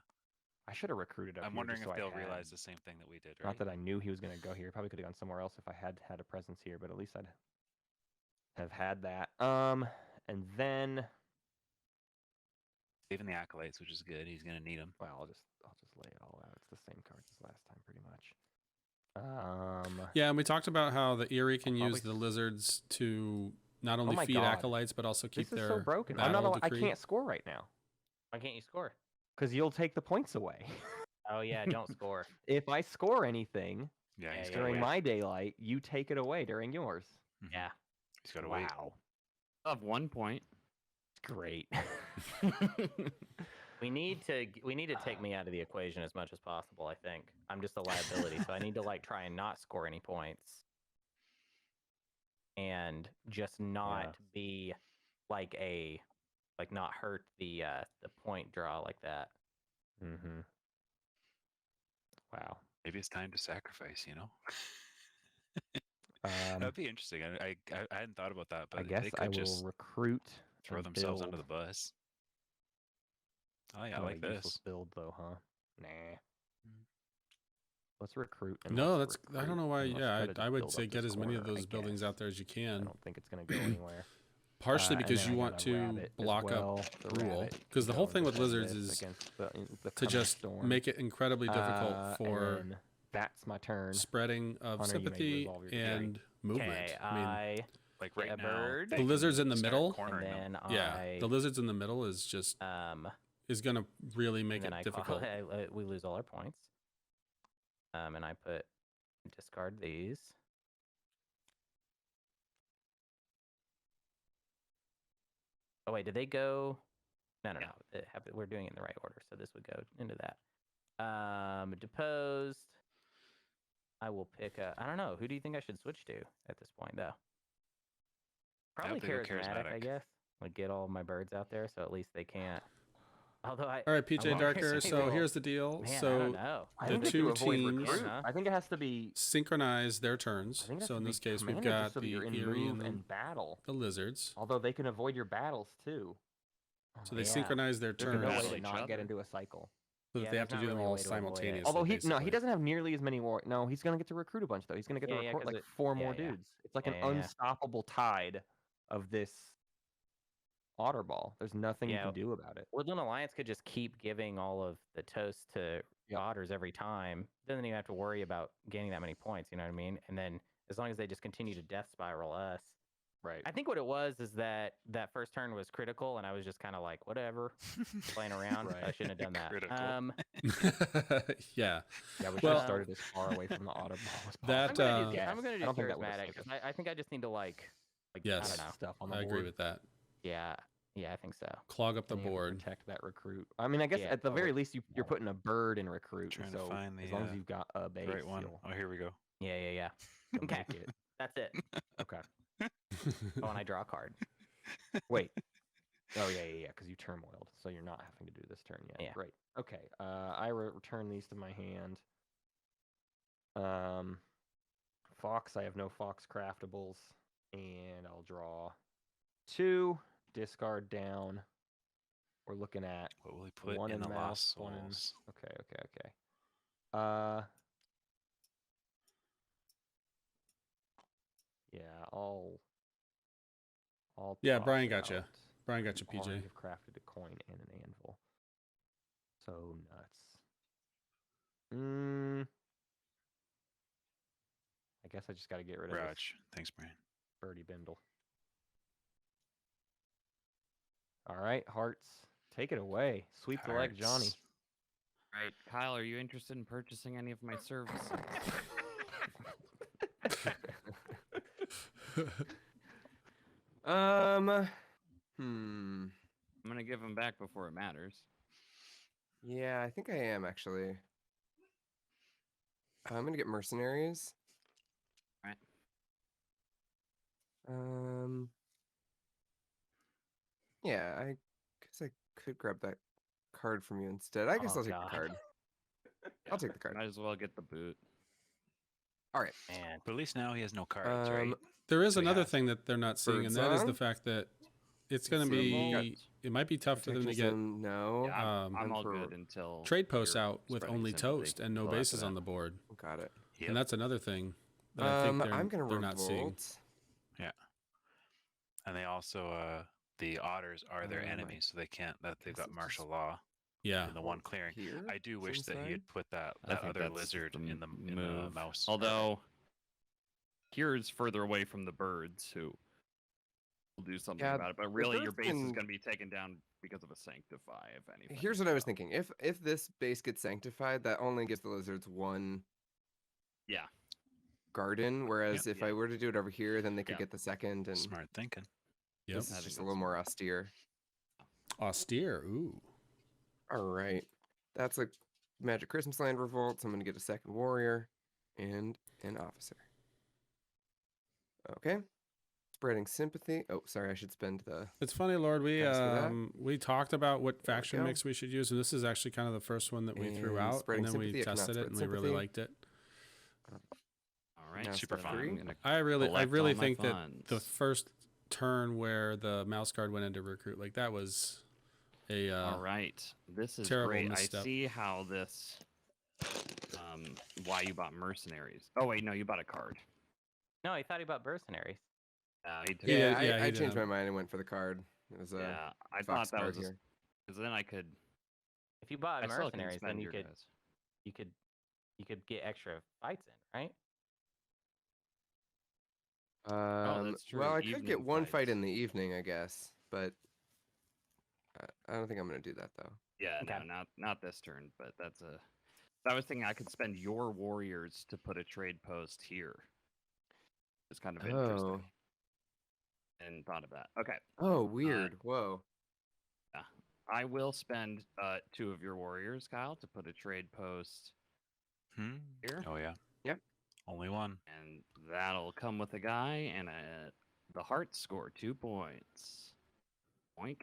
I should have recruited up I'm here wondering just if so they'll I had- realize the same thing that we did, right? Not that I knew he was going to go here. Probably could have gone somewhere else if I had had a presence here, but at least I'd have had that. And then, Saving the acolytes, which is good. He's gonna need them. well, I'll just lay it all out. It's the same cards as last time, pretty much. Yeah, and we talked about how the Eyrie can I'll use probably- the lizards to not only my feed God. acolytes but also keep This is their so broken. battle I decree. can't score right now Why can't you score? because you'll take the points away. Oh yeah, don't score. If I score anything Yeah, Yeah, he's yeah, gotta during wait. my daylight, you take it away during yours. Mhm. Yeah. He's gotta wait. Wow. Of 1 point. Great. We need to take me out of the equation as much as possible. I think I'm just a liability, so I need to like try and not score any points, and just not be like not hurt the point draw like that. Mm-hmm. Wow. Maybe it's time to sacrifice. That'd be interesting. I hadn't thought about that, but I guess they I could will just recruit. throw and themselves under the build. bus. Oh yeah, I What a like useless this. build though, huh? Nah. Let's recruit. And No, let's that's I don't know recruit, why. and let's Yeah, try to I would build say up get this as many of corner, I those buildings guess. out there as you I can. don't think it's gonna go anywhere. Partially And because then you I want got a to rabbit as block well. up The rule. rabbit Because the can whole go thing and with defend lizards this is against the to coming just storm. make it incredibly difficult for and that's my turn. spreading of Hunter, you may sympathy resolve your and movement. Okay, I mean, I Like get right a now, bird. they the lizards can in the start middle, and cornering them. then yeah, I the lizards in the middle is just is gonna really make and it then difficult. we lose all our points. And I put discard these. Oh wait, did they go? No. We're doing it in the right order, so this would go into that. Deposed. I will pick a. I don't know. Who do you think I should switch to at this point, though? Probably think they'll go charismatic, I charismatic. guess. Like get all of my birds out there, so at least they can't. Although I. All right, PJ wanna Darker. say, So well, here's the deal. Man, I so don't know. I the think if two you avoid teams recruit, huh? I think it has to be. synchronize their turns. I think it has So to in be this case, we've commander just got so that the you're in Eyrie move and and battle. the lizards. Although they can avoid your battles too. So they Yeah. synchronize their There's no turns way to each not get other. into a cycle. so that Yeah, they have there's to do not them really a all way to avoid it. simultaneously. Although he basically. doesn't have nearly as many war. No, he's gonna get to recruit a bunch though. He's gonna get to Yeah, recruit 'cause like it- 4 more yeah. dudes. It's like Yeah, an yeah. unstoppable tide of this otter ball. There's nothing you Yeah. can do about it. Woodland Alliance could just keep giving all of the toast to Yep. otters every time. Doesn't even have to worry about gaining that many points. You know what I mean? And then as long as they just continue to death spiral us. Right. I think what it was is that first turn was critical, and I was just kind of like, whatever, playing around. Right. I shouldn't have done that. Critical. yeah. Yeah, we should Well- have started as far away from the otter ball as possible. That, I'm gonna do, Yes. I'm gonna I do don't think that would've charismatic saved because us. I think I just need to like Yes. I don't know. Stuff on the I board. agree with that. Yeah, I think so. Clog up the And you have to board. protect that recruit. I mean, I guess Yeah, at the totally. very least you're putting a bird in recruit. Trying to So find as the, long as you've got a base, Right one. you'll Oh, here we go. Yeah. you'll Okay. make it. That's it. Okay. Oh, and I draw a card. Wait. Oh yeah. Because you turmoiled, so you're not having to do this turn yet. Yeah. Great. Okay. I return these to my hand. Fox. I have no fox craftables, and I'll draw 2. Discard down. We're looking at What will he put one in in the mouse, lost one in. souls? Okay. Yeah, I'll Yeah, toss Brian got you. out Brian got you, an already PJ. have crafted a coin and an anvil. So nuts. I guess I just got to get rid of this Raj. Thanks, Brian. birdie bindle. All right, hearts, take it away. Sweep the leg, Johnny. Hearts. Right, Kyle, are you interested in purchasing any of my services? I'm gonna give them back before it matters. Yeah, I think I am actually. I'm gonna get mercenaries. Right. Yeah, I guess I could grab that card from you instead. I guess Oh, I'll take God. the card. I'll take the card. Might as well get the boot. All right. Man, But at least now he has no cards, right? There is So another yeah. thing that they're not seeing, and that is the Birdsong? fact that it's going to So you got be. It might be tough for them to get Protectionism, no. Yeah, um, I'm all for good until trade posts you're out with spreading only sympathy. toast and no Until after bases that. on the board, Got it. Yep. and that's another thing that I think I'm gonna they're not seeing. revolt. And they also, the otters are their Oh my enemies, so they can't. That they've guess got it's martial just- law Yeah, in the one clearing. Here? I do wish that he inside? had put that I think other that's lizard in the move. mouse. Although here is further away from the birds who will do something Yeah, about it. But really, your birds base is can- going to be taken down because of a sanctify, if anything. Here's what I was so- thinking. If this base gets sanctified, that only gives the lizards one Yeah. garden, whereas if yeah. I were to do it over here, then they could Yeah. get the second, and Smart thinking. yep. this I is think just a that's little more austere. Austere. Ooh. All right. That's a Magic Christmas Land revolt. So I'm going to get a second warrior and an officer. Okay. Spreading sympathy. Oh, sorry. I should spend the. It's funny, Lord. We talked about what There we faction go. mix we should use, and this is actually kind of the first one that we threw And out, spreading and then we sympathy. I cannot tested it, and we spread really sympathy. liked it. All right, Now Super step fun. three. I'm gonna I really collect think all my that the funds. first turn where the mouse guard went into recruit, like that was a All right, this is terrible great. misstep. I see how this. Why you bought mercenaries? Oh wait, no, you bought a card. No, he thought he bought mercenaries. He took He Yeah, did- yeah, he I did changed have- my mind and went for the card. It was a yeah, I Fox thought that card was here. because then I could. If you bought I still can mercenaries, then spend you your could guys. you could get extra fights in, right? that's true, Well, I could get evening one fight fights. in the evening, I guess, but I don't think I'm going to do that though. Yeah, Okay. no, not this turn, but that's a. I was thinking I could spend your warriors to put a trade post here. It's kind of interesting. Oh. And thought of that. Okay, Oh, weird. Whoa. I will spend 2 of your warriors, Kyle, to put a trade post here, Oh yeah. Yep. Only one. and that'll come with a guy and the hearts score 2 points. Oink.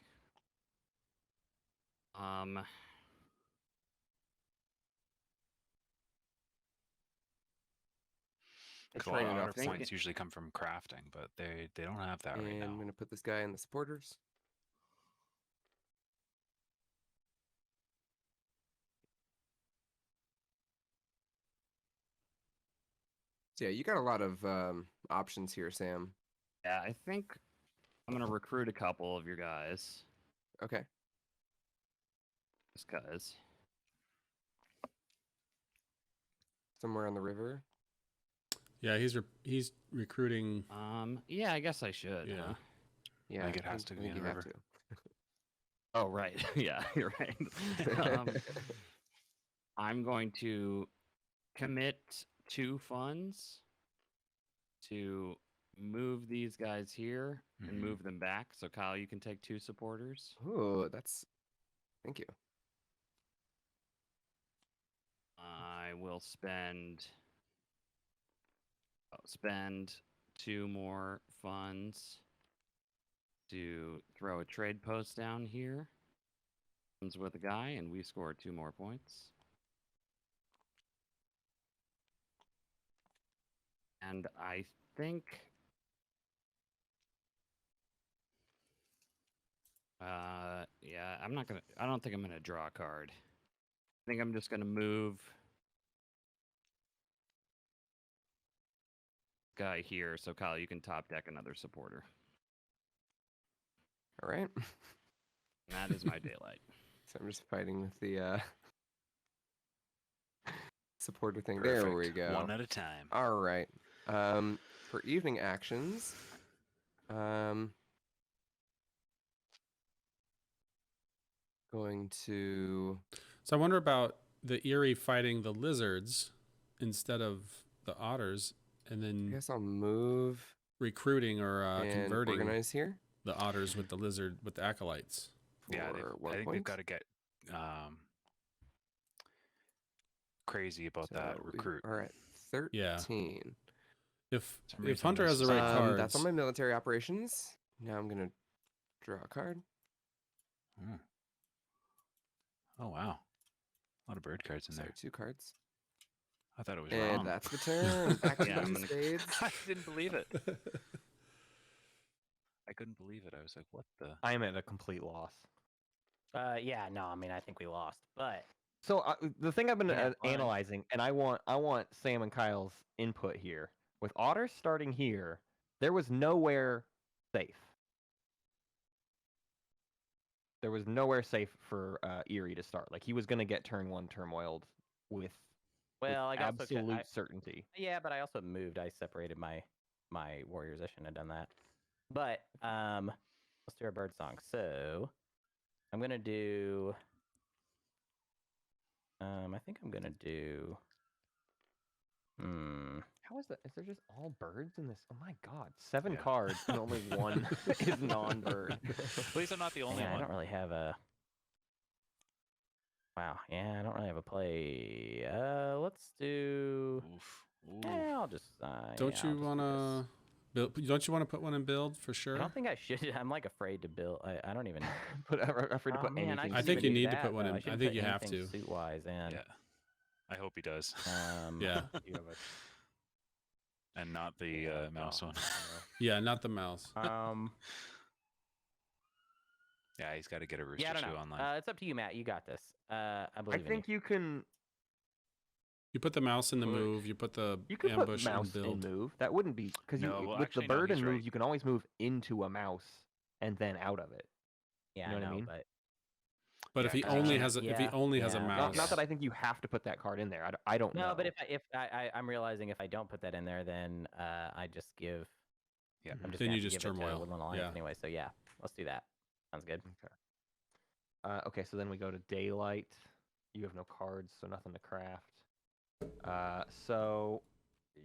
It's Cool. A lot raining of off think- points usually come from crafting, but they don't have that right And I'm now. going to put this guy in the supporters. So yeah, you got a lot of options here, Sam. Yeah, I think I'm gonna recruit a couple of your guys, Okay. just cause. Somewhere on the river. Yeah, he's recruiting. Yeah, I guess I should. Yeah. Huh? Yeah. think it has to I be think in you the have river. to. Oh, right. Yeah, you're right. I'm going to commit 2 funds to move these guys here and Mhm. move them back. So, Kyle, you can take 2 supporters. Oh, that's. Thank you. I will spend 2 more funds to throw a trade post down here. Comes with a guy, and we score 2 more points. And I think yeah, I don't think I'm gonna draw a card. I think I'm just gonna move guy here, so Kyle, you can top deck another supporter. All right. And that is my daylight. So I'm just fighting with the supporter thing. There we Perfect. go. One at a time. All right. For evening actions, going to. So I wonder about the Eyrie fighting the lizards instead of the otters, and I then guess I'll move recruiting or and converting organize here the otters with the lizard with the acolytes. for Yeah, one I think point. they've got to get crazy about that So we recruit. are at 13. Yeah. If Some if reason Hunter this has the is- right cards, That's on my military operations. Now I'm gonna draw a card. Mm. Oh wow, a lot of bird cards in Sorry, there. 2 cards. I thought it was And wrong. that's the turn. Back to Yeah, I'm you, gonna- spades. I didn't believe it. I couldn't believe it. I was like, what the? I am at a complete loss. Yeah, no, I mean, I think we lost, but So the thing I've been Yeah, fine. analyzing, and I want Sam and Kyle's input here. With Otter starting here, there was nowhere safe. There was nowhere safe for Eyrie to start. Like he was going to get turn 1 turmoiled with, well, with I also absolute certainty. yeah, but I also moved. I separated my warriors. I shouldn't have done that. But let's do our bird song. So I'm gonna do. I think I'm gonna do. How is that? Is there just all birds in this? Oh my god, 7 Yeah. cards and only one is non-bird. At least I'm not the only Yeah, I one. don't really have a. Wow. Yeah, I don't really have a play. Let's do. Oof. Yeah, I'll just. Don't yeah, I'll you just want do to this. build? Don't you want to put one in build for I sure? don't think I should. I'm like afraid to build. I don't even. But I'm afraid to Oh, put man, anything. I shouldn't think even you do need to that, put one though. in. I shouldn't think put you have anything to. Suit-wise in. Yeah. I hope he does. Yeah. You have a And not the mouse one. Yeah, not the mouse. Yeah, he's got to get a rooster Yeah, I don't shoe know. online. It's up to you, Matt. You got this. I I believe in think you can. You put the mouse in the Put- move. You put the You could ambush put in mouse in build. move. That wouldn't be because No, you well, with actually, the no, bird he's and move, right. you can always move into a mouse and then out of it. you. Yeah, know what I I know, mean? but But if Yeah, he 'cause you only can't- has a, if he yeah, only has a yeah. mouse, Not that I think you have to put that card in there. I don't know. no. But if I'm realizing if I don't put that in there, then I just give. Yeah. I'm just Then gonna you have to just give it to turmoil. Woodland Alliance Yeah. anyway. So yeah, let's do that. Sounds good. Okay. Okay, so then we go to daylight. You have no cards, so nothing to craft. So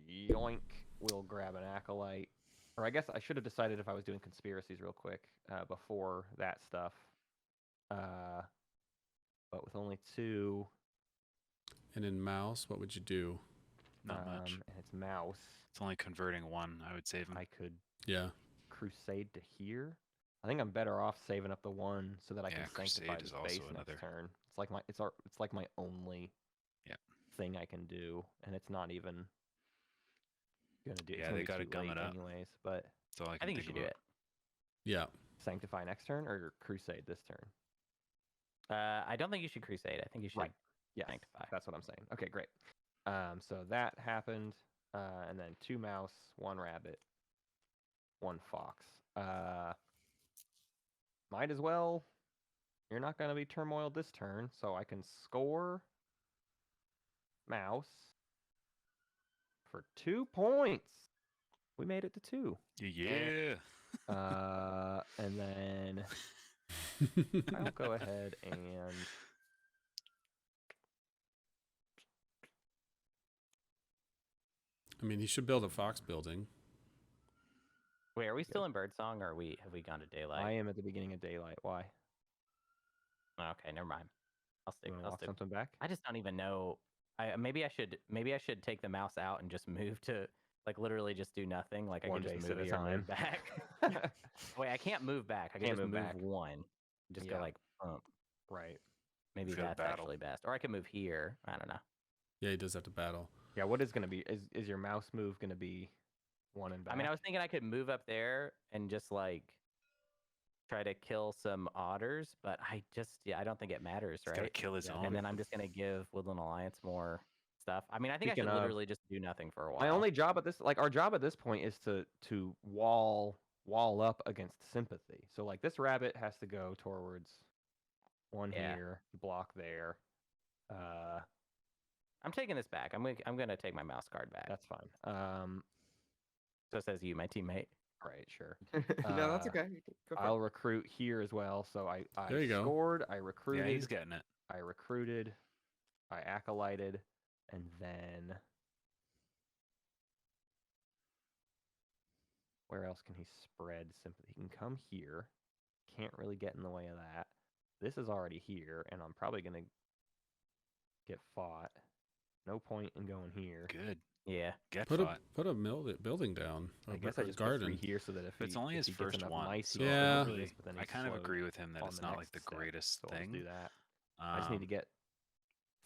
yoink, we'll grab an acolyte. Or I guess I should have decided if I was doing conspiracies real quick before that stuff. But with only 2, and in mouse, what would you do? Not much. and it's mouse, It's only converting one. I would save him. I could Yeah. crusade to here. I think I'm better off saving up the 1 so that I Yeah, can sanctify crusade is the also space another- next turn. It's like my only Yeah. thing I can do, and it's not even gonna do. Yeah, it's gonna they be gotta too gum late it up. anyways. But That's all I I can think you should do about. it. Yeah. sanctify next turn or crusade this turn. I don't think you should crusade. I think you should. Right. Yes, sanctify. that's what I'm saying. Okay, great. So that happened, and then 2 mouse, 1 rabbit, 1 fox. Might as well. You're not going to be turmoiled this turn, so I can score mouse for 2 points. We made it to 2. Yeah. And then I'll go ahead and I mean, he should build a fox building. Wait, are we still in Birdsong, or have we gone to daylight? I am at the beginning of daylight. Why? Oh, okay, never mind. I'll stick. You want to I'll walk stick. something back? I just don't even know. Maybe I should take the mouse out and just move to like literally just do nothing. Like I One could just base move at a here and move time. back. Wait, I can't move back. I can Can't just move move back. one. Just go Yeah. like bump. Right. Maybe If you have that's battle. actually best. Or I can move here. I don't know. Yeah, he does have to battle. Yeah, what is going to be? Is your mouse move going to be 1 and back? I mean, I was thinking I could move up there and just like try to kill some otters, but I don't think it matters, He's got to right? kill his own. And then I'm just gonna give Woodland Alliance more stuff. I mean, I think I Speaking should of- literally just do nothing for a while. My only job at this, like our job at this point, is to wall up against sympathy. So like this rabbit has to go towards 1 Yeah. here, block there. I'm taking this back. I'm gonna take my mouse card back. That's fine. So it says you, my teammate. Right, sure. No, that's Uh, okay. Go for it. I'll recruit here as well. So I There you go. scored, I Yeah, recruited, he's getting it. I recruited, I acolyted, and then where else can he spread sympathy? He can come here. Can't really get in the way of that. This is already here, and I'm probably gonna get fought. No point in going here. Good. Yeah. Get Put fought. a building down. I Or guess a I just put garden. 3 here so that if But it's he, only if his he gets first enough one. mice, so he Yeah. can I do really- this, but then I he's kind of slowed agree with him that on it's the not like next the step, greatest so I'll just thing. do that. I just need to get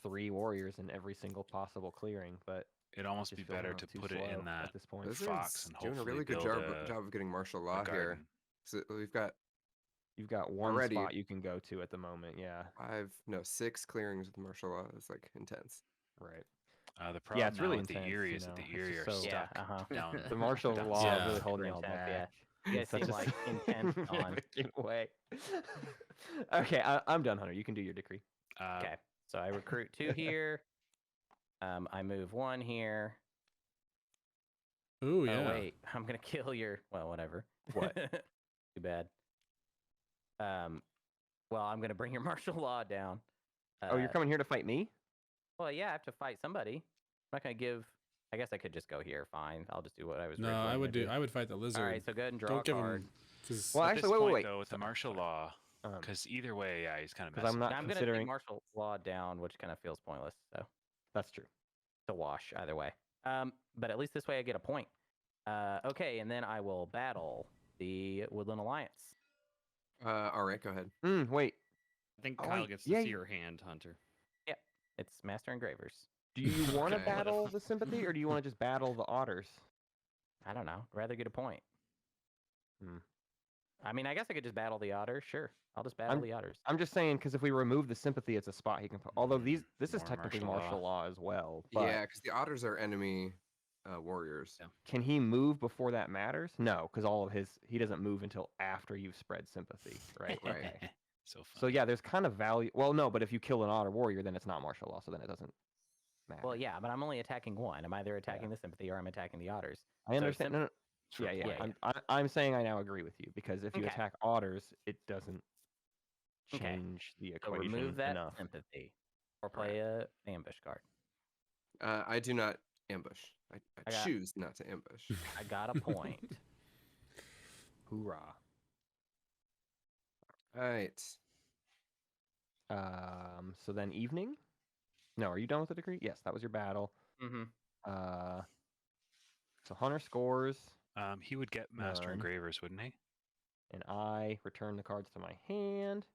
3 warriors in every single possible clearing, but It'd almost just be feel better I'm to too put it slow in at that this point. Blizzard's fox and doing a hopefully really good build job of getting martial law here. garden. So we've got You've got 1 Already- spot you can go to at the moment. Yeah, 6 clearings with martial law. It's like intense. right. The problem it's now really with the intense, Eyrie you is that know, the it's Eyrie just are so- stuck Yeah, down. The martial down law Yeah. is really holding Super y'all intense, back. yeah. You guys in seem such like intense on. significant way. Okay, I'm done, Hunter. You can do your decree. Okay, so I recruit 2 here. I move 1 here. Ooh, Oh yeah. wait, I'm gonna kill your. Well, whatever. What? Too bad. Well, I'm gonna bring your martial law down. Oh, you're coming here to fight me? Well, yeah, I have to fight somebody. I'm not gonna give I guess I could just go here. Fine. I'll just do what I was. No, originally I would gonna do. I would fight the lizard. All right, so go ahead and draw Don't a give card. him. Cause Well, At actually, this wait, point, wait. though, with the martial law, because either way, yeah, he's kind of Because I'm Now, not I'm going to considering. take martial law down, which kind of feels pointless. So That's true. it's a wash either way. But at least this way I get a point. Okay, and then I will battle the Woodland Alliance. All right, go ahead. Wait. I think Oh, Kyle wait, gets to yeah, see you- your hand, Hunter. It's Master Engravers. Do you want to Okay. battle the sympathy, or do you want to just battle the otters? I don't know. Rather get a point. Hmm. I mean, I guess I could just battle the otters. Sure, I'll just battle the otters. I'm just saying because if we remove the sympathy, it's a spot he can put. Although this is More technically martial martial law. law as well. But Yeah, because the otters are enemy warriors. Yeah. can he move before that matters? No, because he doesn't move until after you've spread sympathy, right? Right. Okay. So fun. So yeah, there's kind of value. Well, no, but if you kill an otter warrior, then it's not martial law, so then it doesn't matter. Well, yeah, but I'm only attacking one. I'm either attacking the sympathy or I'm attacking the otters. I understand. No, no, For yeah, yeah. point. I'm saying I now agree with you because if you Okay. attack otters, it doesn't Okay. change the So equation remove that enough. sympathy, or play a ambush card. I do not ambush. I I got- choose not to ambush. I got a point. Hoorah! All right. So then evening. No, are you done with the decree? Yes, that was your battle. Mm-hmm. So Hunter scores, He would get Master None. Engravers, wouldn't he? and I return the cards to my hand.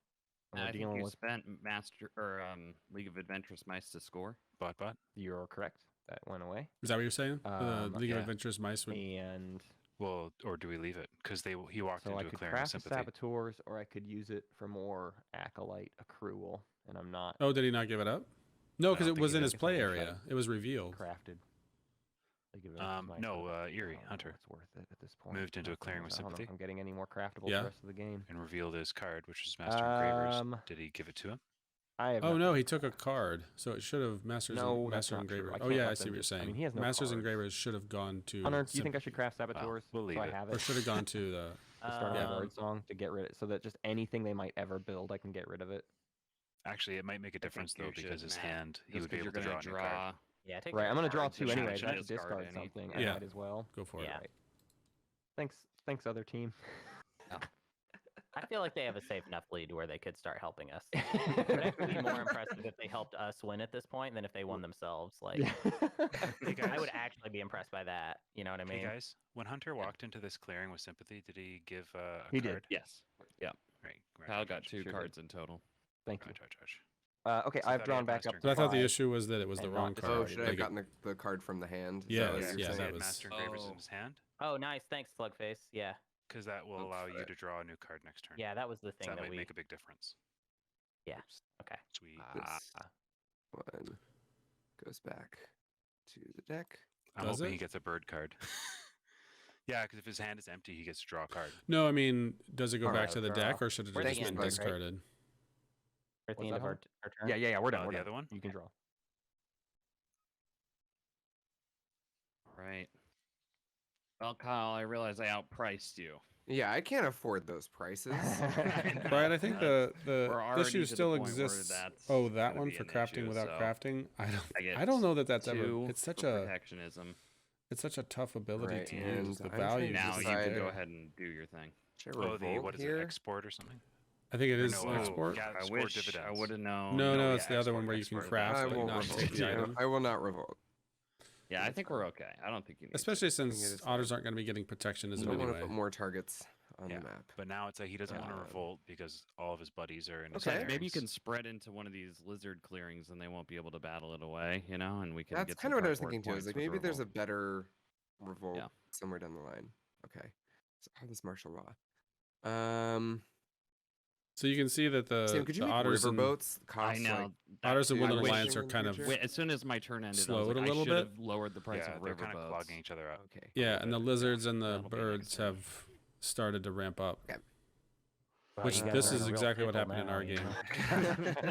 And I we're think dealing you with. spent Master or League of Adventurous Mice to score. Bot. You're correct. That went away. Is that what you're saying? The League of yeah. Adventurous Mice would. And Well, or do we leave it? Because he walked so I into a could clearing of craft the sympathy. saboteurs, or I could use it for more acolyte accrual, and I'm not Oh, did he not give it up? No, I because don't it think was he in did. his play I guess I area. It was revealed. crafted. League of Adventurous Mice, no, but I Eyrie, don't know Hunter. It's worth it at this point. Moved into a clearing with I don't know sympathy. if I'm getting any more craftable Yeah. the rest of the game. And revealed his card, which is Master Engravers. Um, Did he give it to him? I have Oh nothing. no, he took a card, so it should have Masters. No, that's Master not true. Engravers. I Oh can't yeah, I let see them what you're just- saying. I mean, he has no Masters cards. Engravers should have gone to. Hunter, do you think I should Sympathy. craft saboteurs? we'll leave so I it. have Or it. should have gone to the. The start of Yeah. the bird song to get rid of, so that just anything they might ever build, I can get rid of it. Actually, it might make a think difference you though because should, his Matt. hand, he Just would be 'cause able to you're draw a gonna new card. Yeah, take Right, I'm gonna draw cards and two anyway. should If I have to discard discard any. something, I Yeah. might as well. Go for it. Yeah. Right. Thanks, other team. I feel like they have a safe enough lead where they could start helping us. It would actually be more impressive if they helped us win at this point than if they won themselves. Like, Hey, I guys. would actually be impressed by that. You know what I mean? Hey guys, when Hunter walked into this clearing with sympathy, did he give a He did. card? Yes. Yeah. Right. Kyle got two Sure did. cards in total. Thank you. So Okay, I I've thought he drawn had back Master up. But I thought the 5. issue was that it was the And wrong not card. Oh, discarded. should I have Like, gotten the card from the hand? Is Yeah, that what yeah, you're yeah, saying? that had was- Master Engravers Oh. in his hand Oh, nice. Thanks, Slugface. Yeah. because that will Oh, allow you frick. to draw a new card next turn. Yeah, that was the So thing that that might we. make a big difference. Okay. Sweet. This one goes back to the deck. I'm Does hoping he it? gets a bird card. Yeah, because if his hand is empty, he gets to draw a card. No, I mean, does it go back Alright, to the draw. deck or should it We're just at the been end, right? discarded? We're at the What's end that, of our, Hunter? our turn. Yeah, we're done. Oh, We're the done. other one? You can draw. Right. Well, Kyle, I realize I outpriced you. Yeah, I can't afford those prices. Right, I think the We're already issue to the still point where exists. that's Oh, that gonna one be for an crafting issue, without so crafting. I get I don't know that that's ever. two It's such for a protectionism. tough ability Right, to and use. The I'm trying value. to Now just you isn't can decide- go there. ahead and do your thing. Should I Oh, the revolt what is here? it? Export or something? I think it Or is no, export. yeah, I export wish I dividends. would have known. No, yeah, it's the other one export, where you can export craft I but won't not revolt. take the Yeah, item. I will not revolt. Yeah, I think we're okay. I don't think you need. Especially it since is otters aren't going to be getting protectionism I want to anyway. put more targets on Yeah, the map. But now it's like he doesn't want to Um, revolt because all of his buddies are in his Okay. Maybe you clearings. can spread into one of these lizard clearings, and they won't be able to battle it away. You know, and we can. That's get kind some of what I was cardboard thinking too. Is points like with maybe there's a revolt. better revolt Yeah. somewhere down the line. Okay. So how this martial law? So you can see that Sam, could you the make otters and riverboats I cost know. like otters and two Woodland wish Alliance they are were in kind the of future? Wait, as soon as my turn ended, I slowed was like, a I little should bit. have lowered the price Yeah, of they're kind of riverboats. clogging each other up. Okay. yeah, and the lizards and the That'll be next birds turn. have started to ramp up. Okay. Well, Which you guys this are in is a real exactly what pickle happened in now, our you game.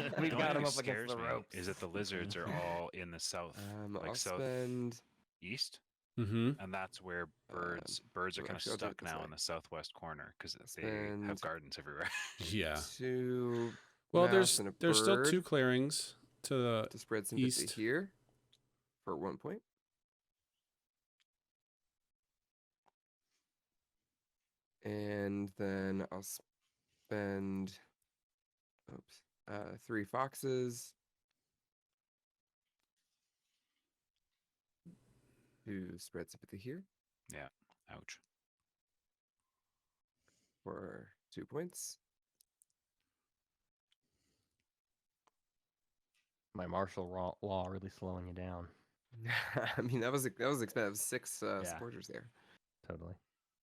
know? We've The got only him thing up against scares the me ropes. Is that the lizards are all in the south, like I'll south spend. east, Mm-hmm. and that's where birds are so kind of actually I'll do it stuck this now way. in the southwest corner because they spend- have gardens everywhere. Yeah. Two Well, mouse and a there's still bird 2 clearings to the to spread sympathy east. here for 1 point. And then I'll spend, oops, 3 foxes to spread sympathy here Yeah. Ouch. for 2 points. My martial law really slowing you down. I mean, that was expensive. 6 Yeah. supporters there. Totally.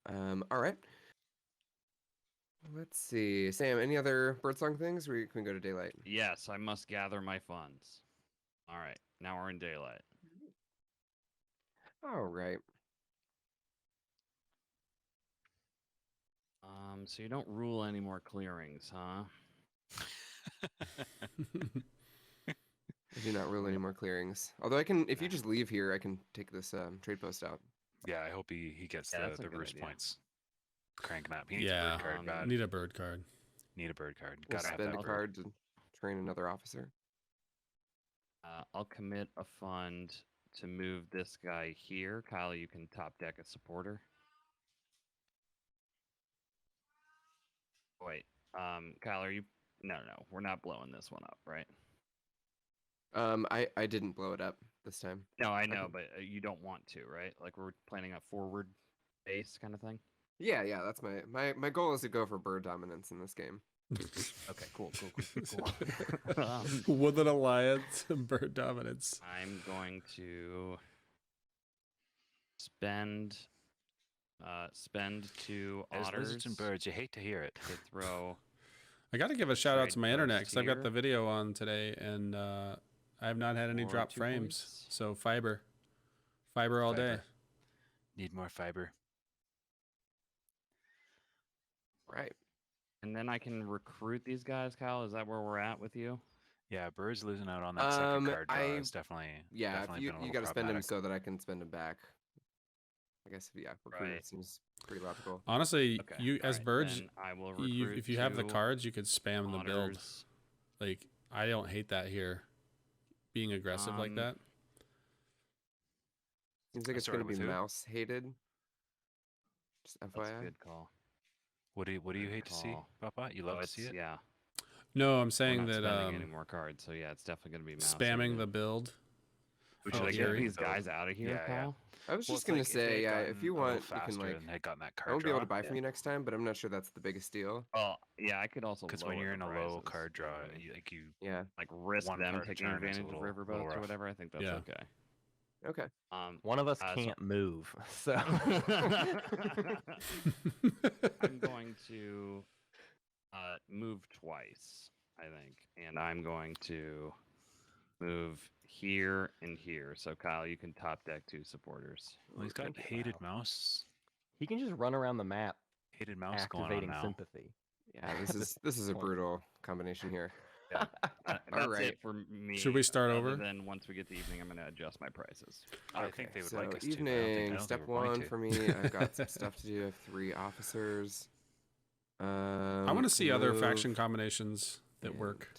All right. Let's see, Sam. Any other birdsong things? We can go to daylight. Yes, I must gather my funds. All right, now we're in daylight. All right. So you don't rule any more clearings, huh? I do not rule any more clearings. Although I can, if you just leave here, I can take this trade post out. Yeah, I hope he gets Yeah, that's a the good roost idea. points. Cranking up. He needs Yeah. a bird card bad. Need a bird card. Need a bird card. We'll Gotta have spend that a bird. card to train another officer. I'll commit a fund to move this guy here. Kyle, you can top deck a supporter. Wait, Kyle, are you? No, we're not blowing this one up, right? I didn't blow it up this time. No, I know, can- but you don't want to, right? Like we're planning a forward base kind of thing. Yeah, that's my goal is to go for bird dominance in this game. Okay, cool. Woodland Alliance and bird dominance. I'm going to spend 2 There's otters lizards and birds. You hate to hear it. to throw. I got to give a shout out Trade to my internet post because I've got the here. video on today, and I have not had any For drop 2 frames. points. So fiber all day. Fiber. Need more fiber. Right. And then I can recruit these guys, Kyle. Is that where we're at with you? Yeah, birds losing out on that second card draw is definitely Yeah, definitely if been a you little got to spend him problematic. so that I can spend him back. I guess recruitment Right. seems pretty logical. Honestly, Okay. you as alright, birds, then I will you, recruit if you have the 2 cards, you could spam the build. otters. Like I don't hate that here, being aggressive like that. Seems like I it's going to started be with who? mouse hated. Just That's FYI. a good call. What do you Good hate to see, call. Papa? You Oh, love to see it? Yeah. No, I'm We're saying not that spending any more cards, so yeah, it's definitely going to be mouse spamming the hated. build. Should Oh, I get Eyrie. these guys out of here, Yeah, yeah. Kyle? I was Well, just it's going like to if they say, had yeah, if gotten you a little want, you can faster like. and had gotten that I card won't be able to draw. buy from you next time, but I'm not sure that's the biggest deal. Oh, yeah, I could also Because lower when you're the in a low prices, card draw, you know, you Yeah. like risk one them card a taking turn is a advantage of little riverboats or rough. whatever. I think that's Yeah. okay. Okay. One of us so- can't move, so I'm going to move twice, I think, and I'm going to move here and here. So Kyle, you can top deck 2 supporters. Well, he's got Thank you, hated Kyle. mouse he can just run around the map going on activating now. sympathy. Yeah, this is a point. brutal combination here. And that's Alright. it for me. Should we start other over? Then once we get to evening, I'm going to adjust my prices. I think they would so like us evening, to. but I don't think step we're going 1 to. for me. I've got some stuff to do. I have 3 officers. I want to see other move faction combinations that work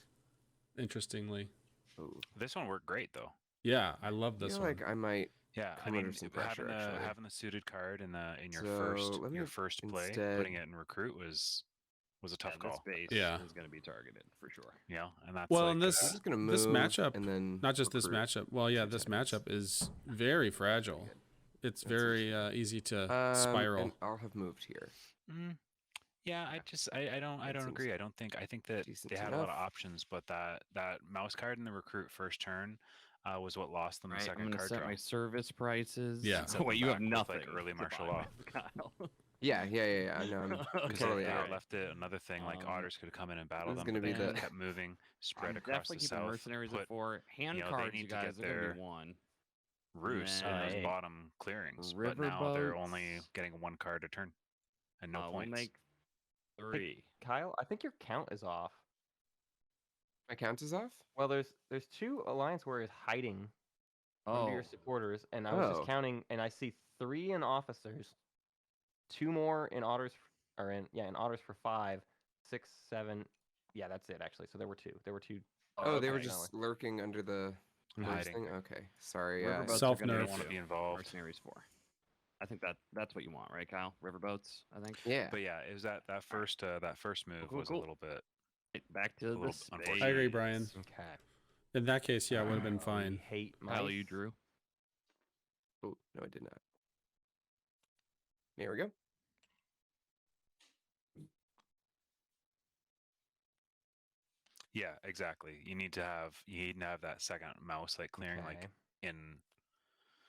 and- interestingly. Ooh. This one worked great though. Yeah, I love I this feel one. like I might. Yeah, I Come mean, under some pressure, actually. having the suited card in your So, let me first play, instead- putting it in recruit was a tough This call. base Yeah. is going to be targeted for sure. Yeah, and that's Well, like, and I'm this just gonna move this matchup, and then not just this recruit. matchup. Well, yeah, 2 this times. matchup is very fragile. It's That very easy to spiral. And I'll have moved here. yeah, I don't That seems agree. I think that decent they had a lot of enough. options, but that mouse card in the recruit first turn was what lost them the Right, I'm second going to card set draw. my service prices. Yeah. Set Oh, wait, them you have back with, nothing. like, early to martial buy law. with, Kyle. Yeah. No, I'm Because totally they out. left it another thing like otters could come in and battle this is them, gonna but be they the- kept moving, spread I'm across definitely the keeping south. mercenaries put at 4. Hand you know, they cards, need you to guys, get are going to their be 1. roosts in then- those bottom clearings, but now they're only Riverboats. getting 1 card a turn and no We'll points. make 3. Kyle, I think your count is off. My count is off. Well, there's 2 alliance warriors hiding under your Oh, supporters, and I was Oh. just counting, and I see 3 in officers, 2 more in otters, in otters for 5, 6, 7. Yeah, that's it actually. So there were 2. There were 2. Oh, they were okay. just lurking under the And first hiding. thing. Okay, sorry. Yeah. Riverboats are Self gonna nerf. be Don't want to 2. be involved. Mercenaries 4. I think that's what you want, right, Kyle? Riverboats, I think. Yeah. But yeah, it was that first move Cool, was cool. a little bit. Back to the little space. unfortunate. I agree, Brian. Okay. In that case, yeah, it would have been We fine. hate mice. Kyle, you drew. Oh, no, I did not. There we go. Yeah, exactly. You need to have that second mouse like clearing like Okay.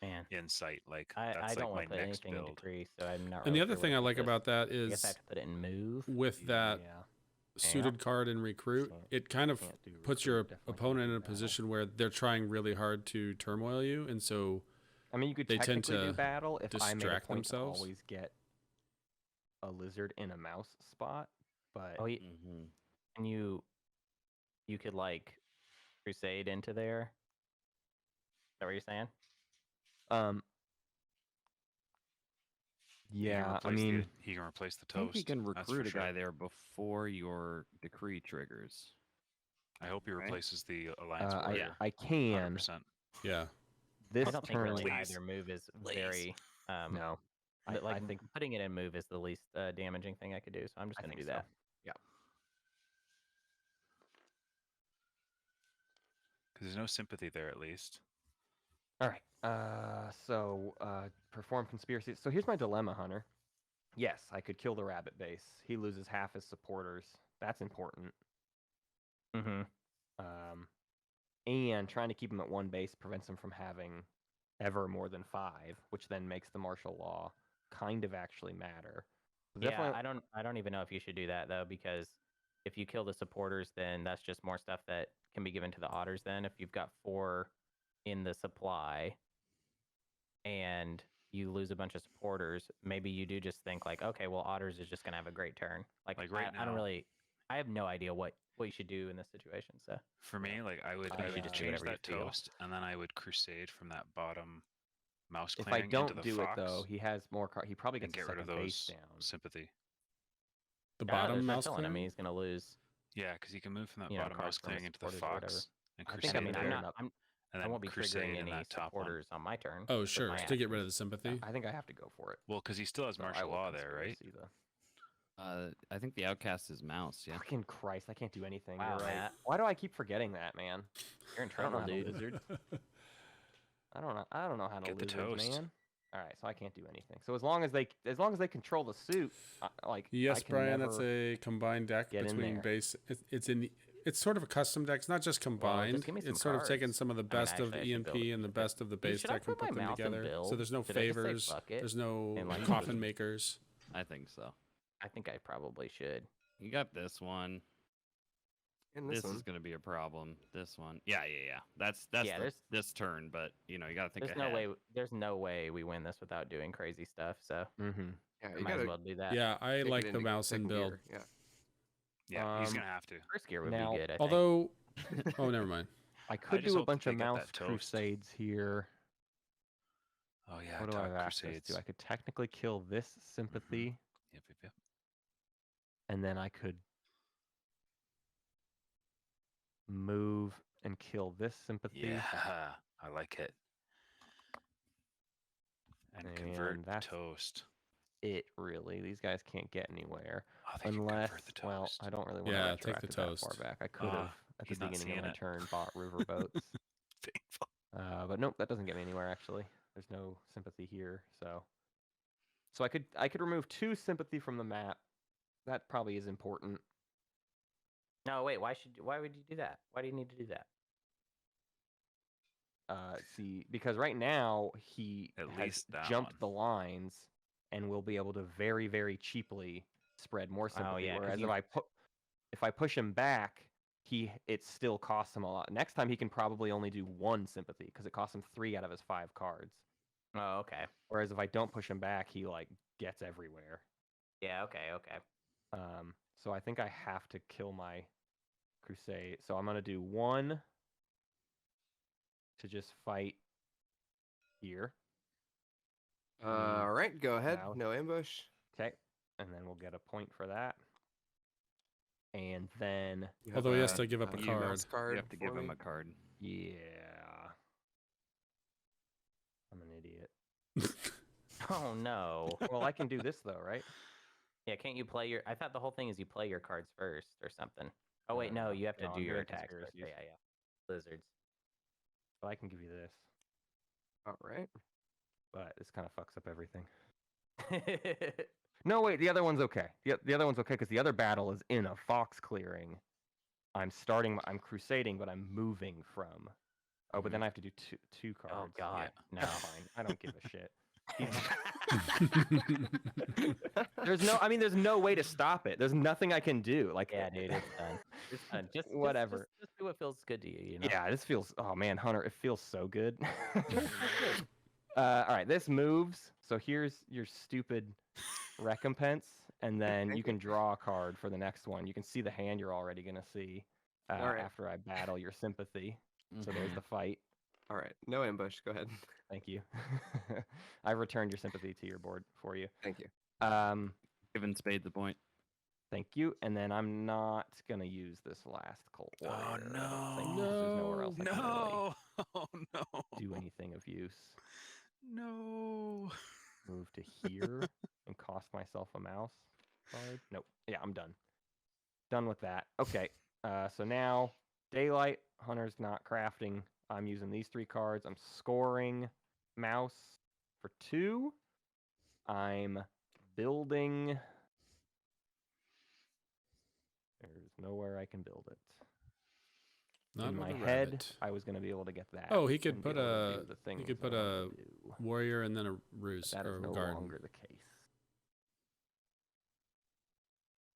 Man, in sight. Like I that's don't like want my to put next anything in build. decree, so I'm not. And the really other sure thing what I to like do with about that this. I guess I is have to put it in move. with that Yeah. suited card in recruit, Can't- it kind of can't do puts recruit, your definitely can't opponent do in a battle. position where they're trying really hard to turmoil you, and so I mean, you could they tend technically do to battle if I made a distract point themselves. to always get a lizard in a mouse spot, but Oh, Mm-hmm. and you could like crusade into there. Is that what you're saying? yeah, I He mean, can replace the I think toast. you can that's for recruit a sure. guy there before your decree triggers. I hope he right? replaces the alliance I warrior. I can 100%. Yeah. this I don't think turn. really Please. either move is Please. very. No, But like I think putting it in move is the least damaging thing I could do, so I'm just I gonna think do so. that. Yeah. Because there's no sympathy there, at least. All right. So perform conspiracy. So here's my dilemma, Hunter. Yes, I could kill the rabbit base. He loses half his supporters. That's important. Mm-hmm. And trying to keep him at one base prevents him from having ever more than 5, which then makes the martial law kind of actually matter. So Yeah, I don't even know if you should do that though, because if you kill the supporters, then that's just more stuff that can be given to the otters. Then if you've got 4 in the supply and you lose a bunch of supporters, maybe you do just think like, okay, well, otters is just gonna have a great turn. Like right I don't now- really, I have no idea what you should do in this situation. So For me, like I would I just do change whatever you that feel. toast, and then I would crusade from that bottom mouse if I clearing into don't the do fox, it though, he has more card. He probably and gets get a rid of second base those down. sympathy. The I don't know, bottom there's no mouse telling him clearing? he's gonna lose. Yeah, because you can move from that You know, bottom cards mouse from his clearing into the supporters or whatever. fox and I think crusade I'm I mean, fair I'm there, not. enough. and I then won't be crusade triggering in any that top one. supporters on my turn. Oh, with sure. my To get rid of actions. the sympathy. I think I have to go for it. Well, because he still has So I martial will law there, right? conspiracy the- I think the outcast is mouse. Yeah. Fucking Christ, I can't do anything. Wow, You're right. Matt. Why do I keep forgetting that, man? You're in I don't know trouble, how to dude. lizard. I don't know how to Get the lizard, toast. man. All right, so I can't do anything. So as long as they control the suit, like Yes, I can Brian, that's never- a combined deck get in between there. base. It's sort of a custom deck. It's not just combined. give me some It's sort of taken cards. some of the I mean, best of actually, I should build EMP it. and the best of the base should I deck and put my put them mouse in together. So build? there's no Should I just say favors. fuck it There's no and, like, coffin just- makers. I think so. I think I probably should. You got this one. And This this one. is going to be a problem. This one. Yeah. That's Yeah, this turn, but you know, you got to think There's ahead. no way. There's no way we win this without doing crazy stuff. So Mhm. Yeah, we you might gotta as well do that. Yeah, I take it like the into mouse and second build. gear, Yeah. Yeah, he's Um, gonna have to. First gear would Now, be good. I think. Although, oh, never mind. I could just do a hope that bunch they of get that mouse toast. crusades here. Oh yeah, What do I top have access crusades. to? I could technically kill this sympathy, Yep. and then I could move and kill this sympathy. Yeah, I like it. And convert And that's toast. it really. These guys can't get anywhere Oh, they can unless. convert the Well, toast. I don't really want Yeah, to take the that toast. far back. I could Ah, have at the he's not beginning of seeing my it. turn bought riverboats. Painful. But nope, that doesn't get me anywhere actually. There's no sympathy here, so I could remove 2 sympathy from the map. That probably is important. No, wait. Why would you do that? Why do you need to do that? See, because right now he At has least that jumped one. the lines and will be able to very, very cheaply spread more sympathy. yeah, 'cause Whereas you- if I push him back, it still costs him a lot. Next time he can probably only do 1 sympathy because it costs him 3 out of his 5 cards. Oh, okay. Whereas if I don't push him back, he like gets everywhere. Yeah. Okay. So I think I have to kill my crusade. So I'm gonna do 1 to just fight here. All right, go ahead. Now- No ambush. Okay, and then we'll get a point for that. And then You Although he have has to give up a mouse You have to give for him me? a card. yeah, I'm an idiot. Oh no. Well, I can do this though, right? Yeah, can't you play your? I thought the whole thing is you play your cards first or something. Oh wait, no, you have to No, do I'm your doing attacks first. conspiracies. Yeah, yeah. Lizards. So I can give you this, All right. but this kind of fucks up everything. No, wait, the other one's okay. The other one's okay because the other battle is in a fox clearing. I'm crusading, but I'm moving from. Oh, but then I have to do two cards. Oh God, no. That's fine. I don't give a shit. There's no way to stop it. There's nothing I can do. Like, Yeah, dude, it's done. It's done. Just whatever. Just do what feels good to you. You know. Yeah, this feels. Oh man, Hunter, it feels so good. All right, this moves. So here's your stupid recompense, and then Thank you can draw a card for the next one. You can see the hand you're already gonna see right. after I battle your sympathy. So there's the fight. All right. No ambush. Go ahead. Thank you. I've returned your sympathy to your board for you. Thank you. Giving Spade the point. Thank you. And then I'm not gonna use this last cult warrior. Oh I don't no! think, 'cause there's nowhere else I can really No! Oh no! do anything of use. No! Move to here and cost myself a mouse card. Nope. Yeah, I'm done. Done with that. Okay. So now daylight. Hunter's not crafting. I'm using these 3 cards. I'm scoring mouse for 2. I'm building. There's nowhere I can build it. Not In my with a head, rabbit. I was going to be able to get that. Oh, he could and be put able to a do the things could that put I a wanna do. warrior and then a But roost that or is a no garden longer the case.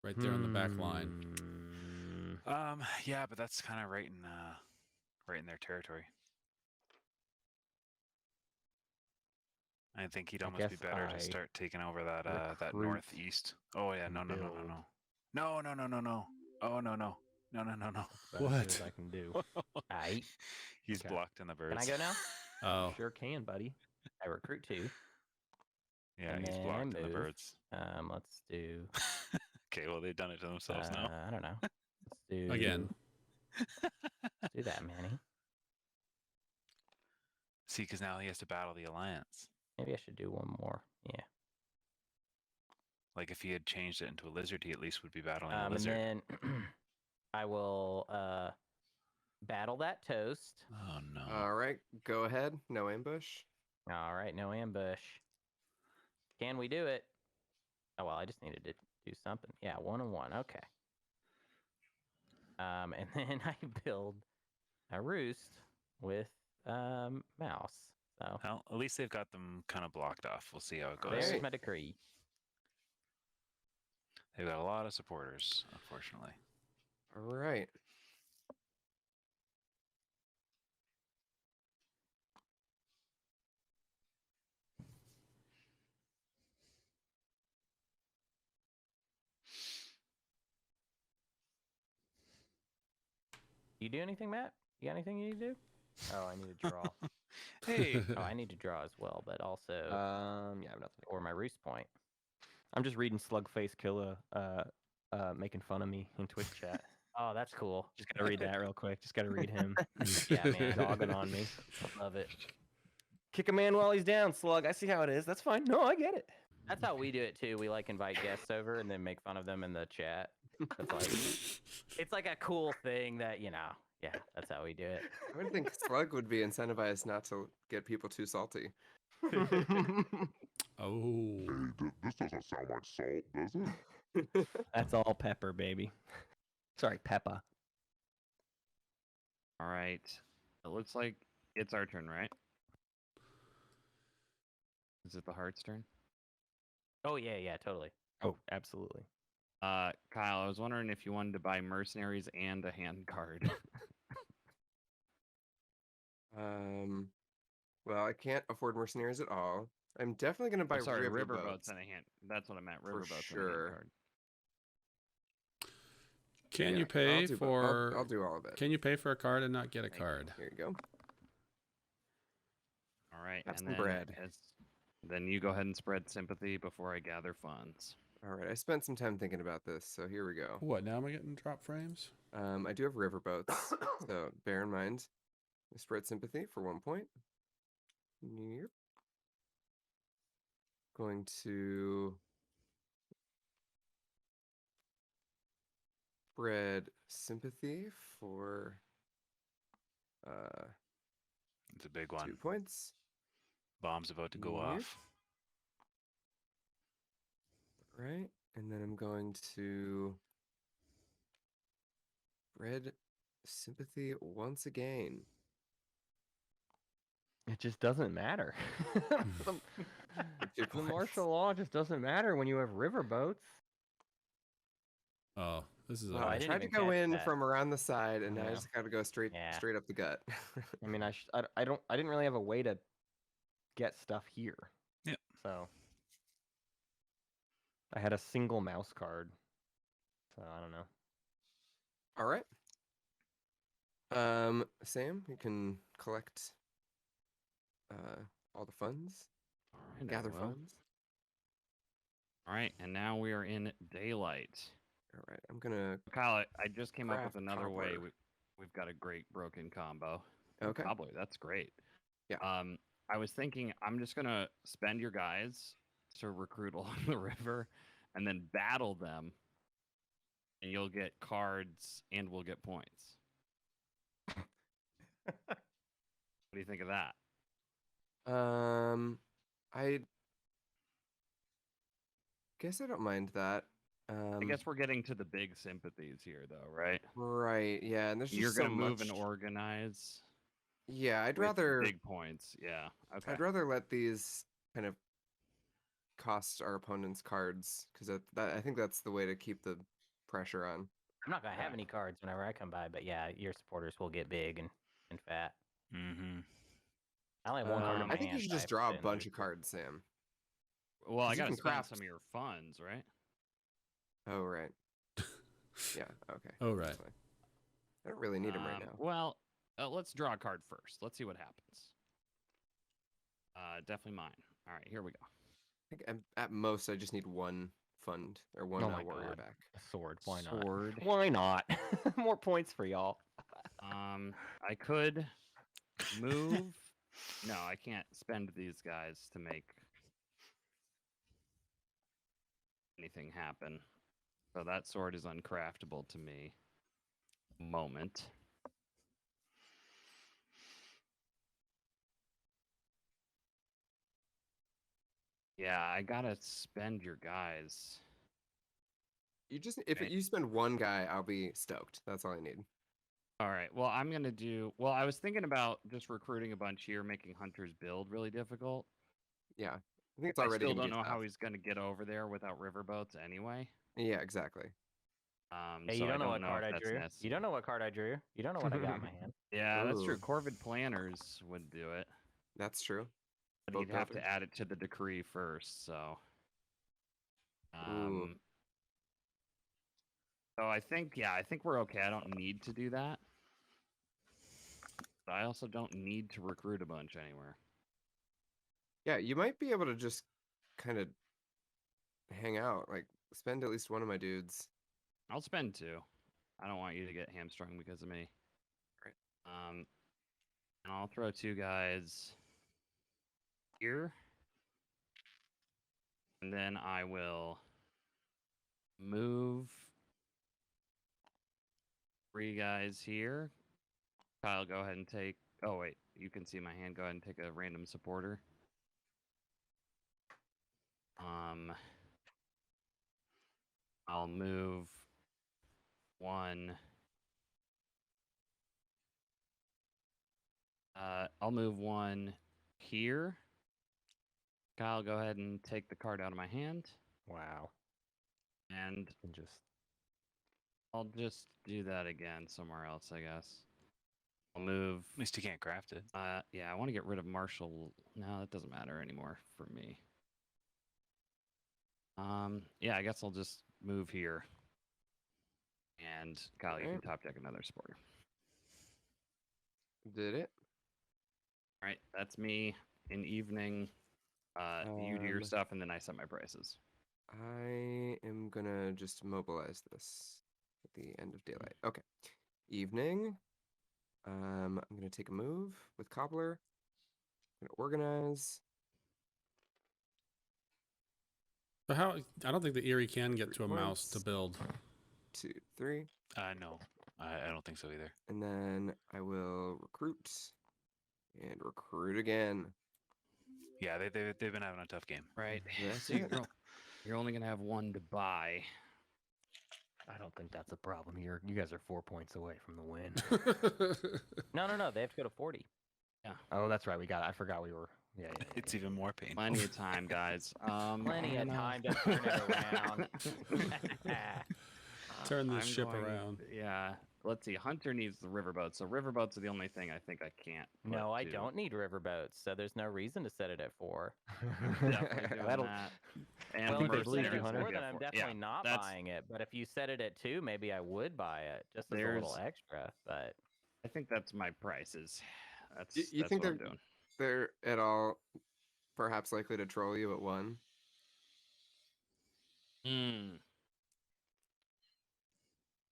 right there on the back line. Yeah, but that's kind of right in their territory. I think he'd I almost be guess better I to start taking over that that recruit northeast. Oh yeah, and no. build. No. Oh no. That's about as good as What? I can do. Aight. He's Okay. blocked in the birds. Can I go now? Oh, Sure can, buddy. I recruit 2. Yeah, And he's then I blocked in the move. birds. Let's do. Okay, well they've done it to themselves now. I don't know. Let's do again. Let's do that, Manny. See, because now he has to battle the alliance. Maybe I should do one more. Yeah. Like if he had changed it into a lizard, he at least would be battling a And lizard. then I will battle that toast. Oh no. All right. Go ahead. No ambush. All right, no ambush. Can we do it? Oh well, I just needed to do something. Yeah, 1 and 1. Okay. And then I build a roost with mouse. So Well, at least they've got them kind of blocked off. We'll see how it goes. there's Alright. my decree. They've got a lot of supporters, unfortunately. All right. You do anything, Matt? You got anything you need to do? Oh, I need to draw. Hey, Oh, I need to draw as well, but also Yeah, I have nothing. or my roost point. I'm just reading Slugface Killa making fun of me in Twitch chat. Oh, that's cool. Just gotta read that real quick. Just gotta read him. Yeah, man. Dogging on me. Love it. Kick a man while he's down, Slug. I see how it is. That's fine. No, I get it. That's how we do it too. We like invite guests over and then make fun of them in the chat. It's like it's like a cool thing that, you know. Yeah, that's how we do it. I would think Slug would be incentivized not to get people too salty. Oh. Hey, this doesn't sound like salt, does it? That's all pepper, baby. Sorry, Peppa. All right. It looks like it's our turn, right? Is it the Heart's turn? Oh yeah, totally. Oh, absolutely. Kyle, I was wondering if you wanted to buy mercenaries and a hand card. Well, I can't afford mercenaries at all. I'm definitely gonna buy Sorry, riverboats. riverboats and a hand. That's what I meant. Riverboats and a hand sure. card. Can Yeah, you pay for? I'll do all of it. Can you pay for a card and not get a Thank you. card? Here you go. All right. Have and some then bread. Then you go ahead and spread sympathy before I gather funds. All right, I spent some time thinking about this, so here we go. What? Now am I getting drop frames? I do have riverboats, so bear in mind. I spread sympathy for 1 point. Yep. going to spread sympathy for It's a big one. 2 points. Bomb's about to go Yep. off. Right, and then I'm going to spread sympathy once again. It just doesn't matter. the, 2 the points. martial law just doesn't matter when you have riverboats. Oh, this is Wow, Oh, I I didn't tried to even go catch in that. from around the side, and now I Yeah. just got to go straight Yeah. straight up the gut. I mean, I didn't really have a way to get stuff here. Yep. So I had a single mouse card. So I don't know. All right. Sam, you can collect all the funds, Alright, I gather will. funds. All right, and now we are in daylight. All right, I'm gonna. Kyle, I just came up with Craft another way. cobbler. We've got a great broken combo. Okay. Cobbler, that's great. Yeah. I was thinking I'm just gonna spend your guys to recruit along the river, and then battle them, and you'll get cards, and we'll get points. What do you think of that? I guess I don't mind that. I guess we're getting to the big sympathies here, though, right? Right. Yeah, and there's just You're so gonna move and much. organize. Yeah, I'd with rather. big points. Yeah. Okay. I'd rather let these kind of cost our opponents cards because I think that's the way to keep the pressure on. I'm not gonna have Right. any cards whenever I come by, but yeah, your supporters will get big and fat. Mm-hmm. I only have one card in my I think you hand, should but I just have draw a to bunch of lose it. cards, Sam. Well, I 'Cause you gotta can spend craft- some of your funds, right? Oh, right. Yeah, okay. Oh, that's right. fine. I don't really need them right now. Well, let's draw a card first. Let's see what happens. Definitely mine. All right, here we go. I think at most I just need one fund or one Oh my warrior God. back. A sword. Why not? Sword. Why not? More points for y'all. I could move. No, I can't spend these guys to make anything happen. So that sword is uncraftable to me. Moment. Yeah, I gotta spend your guys. You just if Okay. you spend one guy, I'll be stoked. That's all I need. All right. Well, I'm gonna do. Well, I was thinking about just recruiting a bunch here, making Hunter's build really difficult. Yeah, I think it's I already still gonna don't be know how tough. he's gonna get over there without riverboats anyway. Yeah, exactly. Hey, So you I don't know what know card if I that's drew. You necessary. don't know what card I drew. You don't know what I got in my hand. Yeah, that's true. Ooh. Corvid Planners would do it, That's true. but Boat you'd have builders. to add it to the decree first. So, Ooh. so I think we're okay. I don't need to do that, but I also don't need to recruit a bunch anywhere. Yeah, you might be able to just kind of hang out, like spend at least one of my dudes. I'll spend 2. I don't want you to get hamstrung because of me. Right. And I'll throw 2 guys here. And then I will move 3 guys here. Kyle, go ahead and take... Oh, wait. You can see my hand. Go ahead and take a random supporter. I'll move 1... I'll move 1 here. Kyle, go ahead and take the card out of my hand. Wow. And And just I'll just do that again somewhere else, I guess. I'll move. At least you can't craft it. Yeah, I want to get rid of Marshall. No, that doesn't matter anymore for me. Yeah, I guess I'll just move here. And Kyle, you can Alright. top deck another supporter. Did it? All right, that's me in evening. You do your stuff, and then I set my prices. I am gonna just mobilize this at the end of daylight. Okay. Evening. I'm gonna take a move with Cobbler. I'm gonna organize. But how? I don't think the Eyrie can get to a mouse to Points. build. 2, 3. No, I don't think so either. And then I will recruit and recruit again. Yeah, they've been having a tough game. Right. That's So it. you're only gonna have one to buy. I don't think that's a problem. You guys are 4 points away from the win. No, they have to go to 40. Oh, that's right. We got it. I forgot we were. Yeah. It's even more painful. Plenty of time, guys. Plenty of I'm, time to turn it around. Turn this I'm ship going- around. Yeah. Let's see. Hunter needs the riverboat, so riverboats are the only thing I think I can't. No, put I to- don't need riverboats, so there's no reason to set it at 4. Definitely doing That'll- that. And Well, if you mercenaries set it you, at Hunter. 4, then I'm definitely not that's- buying it. But if you set it at 2, maybe I would buy it just as a little There's- extra. But I think that's my prices. That's You that's think what I'm they're- doing. They're at all perhaps likely to troll you at 1.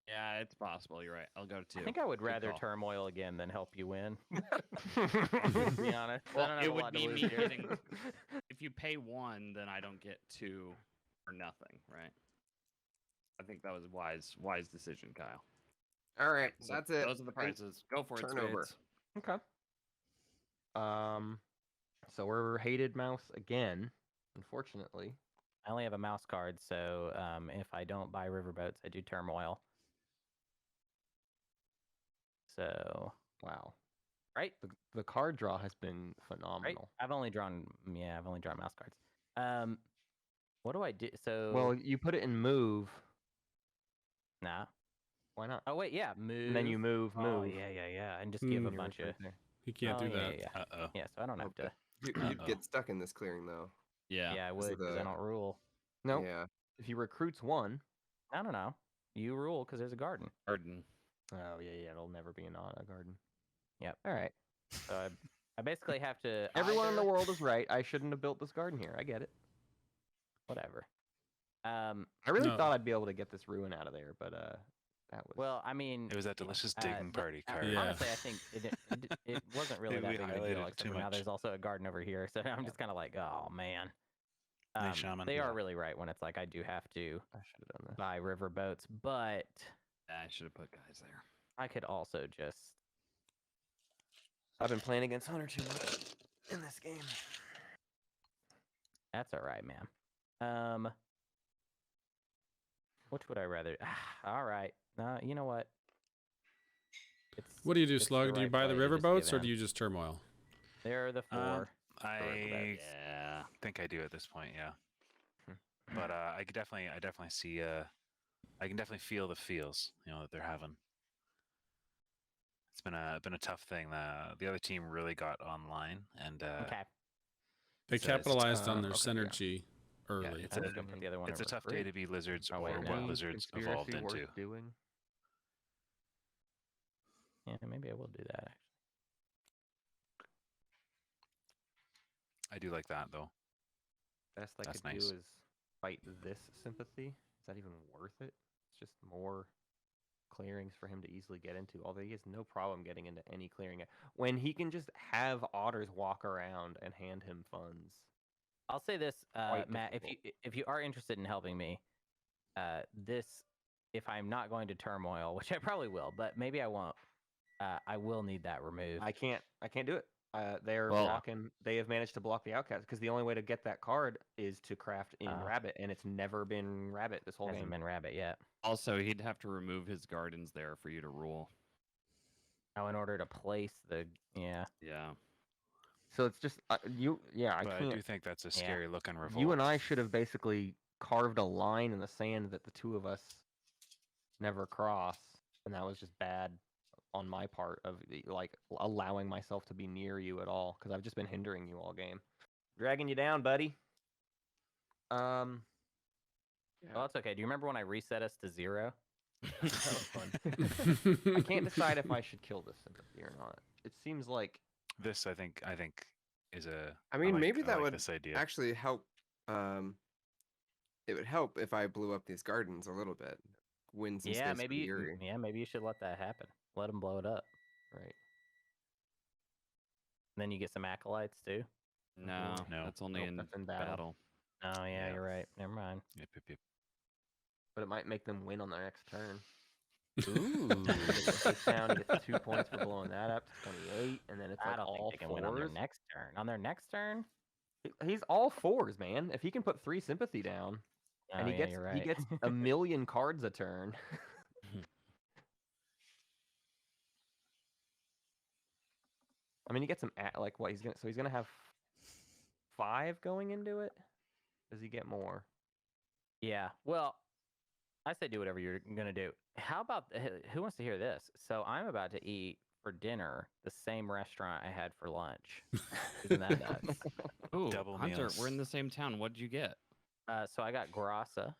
Yeah, it's possible. You're right. I'll go to 2. I think I would Good rather call. turmoil again than help you win. To be honest, I Well, don't have it a would lot to be lose me here. getting. If you pay 1, then I don't get 2 or nothing, right? I think that was a wise decision, Kyle. All right, So that's it. Those are the prices. Go for it, turnover. Spades. Okay. So we're hated mouse again, unfortunately. I only have a mouse card, so if I don't buy riverboats, I do turmoil. So Wow. right, The card draw has been right. phenomenal. I've only drawn mouse cards. What do I do? So Well, you put it in move. nah. Why not? Oh wait, yeah, move. And then you move. Oh, yeah, and just give a You're bunch of. right there. You can't oh, do that. Yeah. Uh-oh. Yeah, so I don't have to. You'd Uh-oh. get stuck in this clearing though. Yeah. Yeah, I Because would of because I the- don't rule. No, Yeah. if he recruits 1. No. You rule because there's a garden. Garden. Oh yeah, it'll never be a garden. Yep. All right. So I basically have to. Everyone in the either- world is right. I shouldn't have built this garden here. I get it. Whatever. I really No. thought I'd be able to get this ruin out of there, but that was. Well, I mean, It was that delicious digging party card. Yeah. honestly, I think it wasn't really Maybe that we big of a highlighted deal. it Except too for now much. there's also a garden over here, so I'm just kind of like, oh man. Nice shaman. They Yeah. are really right when it's like I do have to I should have done this. buy river boats, but I should have put guys there. I could also just. I've been playing against Hunter too much in this game. That's all right, man. Which would I rather? All right. You know what? What do you do, it's the Slug? Do you right buy the play to just riverboats give or do in. you just turmoil? There are the 4. I Yeah. think I do at this point, yeah. Hmm. But I definitely see. I can definitely feel the feels, that they're having. It's been a tough thing. The other team really got online, and Okay. They It's capitalized on their okay, yeah. synergy early. it's I'm a just gonna put the other one it's a over. tough day to be lizards Oh, or wait, what no. lizards Conspiracy evolved worth into. doing. Yeah, maybe I will do that. Actually. I do like that though. Best I That's could nice. do is fight this sympathy. Is that even worth it? It's just more clearings for him to easily get into. Although he has no problem getting into any clearing when he can just have otters walk around and hand him funds. I'll say this, Quite Matt. difficult. If you are interested in helping me, if I'm not going to turmoil, which I probably will, but maybe I won't. I will need that removed. I can't do it. They're Well- blocking. They have managed to block the outcast because the only way to get that card is to craft in rabbit, and it's never been rabbit this whole Hasn't game. been rabbit yet. Also, he'd have to remove his gardens there for you to rule. Oh, in order to place the Yeah. So it's just you. Yeah, I But I can't. do think that's a scary looking revolt. You and I should have basically carved a line in the sand that the two of us never cross, and that was just bad on my part of like allowing myself to be near you at all because I've just been hindering you all game, dragging you down, buddy. Well, that's okay. Do you remember when I reset us to 0? That was fun. I can't decide if I should kill this sympathy or not. It seems like This I think is a. I mean, like- maybe I that like would this idea. actually help. It would help if I blew up these gardens a little bit, win some Yeah, space maybe. for Eyrie. Maybe you should let that happen. Let him blow it up. right. And then you get some acolytes too. No, No. that's only Nope, in that's in battle. battle. Oh yeah, Yeah. you're right. Never mind. Yep, yep, yep. But it might make them win on their next turn. Ooh, Face down, he gets 2 points for blowing that up to 28, and then it's I like don't all think they can win on their fours. next turn. On their next turn? He's all fours, man. If he can put 3 sympathy down, Oh and he yeah, gets you're right. he gets a million cards a turn. I mean, he gets some like what he's gonna have 5 going into it. Does he get more? Yeah. Well, I say do whatever you're gonna do. How about who wants to hear this? So I'm about to eat for dinner the same restaurant I had for lunch. Isn't that nuts? Ooh, Double Hunter, meals. we're in the same town. What'd you get? So I got grassa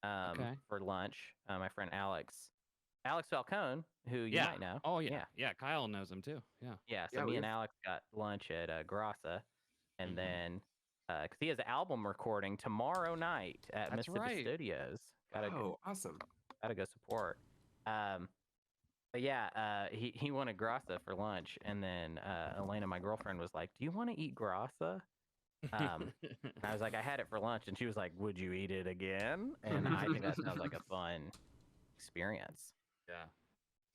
Okay. for lunch. My friend Alex Falcone, who you Yeah. might know. Oh yeah. Yeah, Kyle knows him too. Yeah. Yeah. So Yeah, me and we've- Alex got lunch at grassa, and Mhm. then because he has an album recording tomorrow night at That's Mississippi right. Studios. Oh, awesome. Gotta go support. But yeah, he wanted grassa for lunch, and then Elena, my girlfriend, was like, "Do you want to eat grassa?" And I was like, "I had it for lunch," and she was like, "Would you eat it again?" And I think that sounds like a fun experience. Yeah.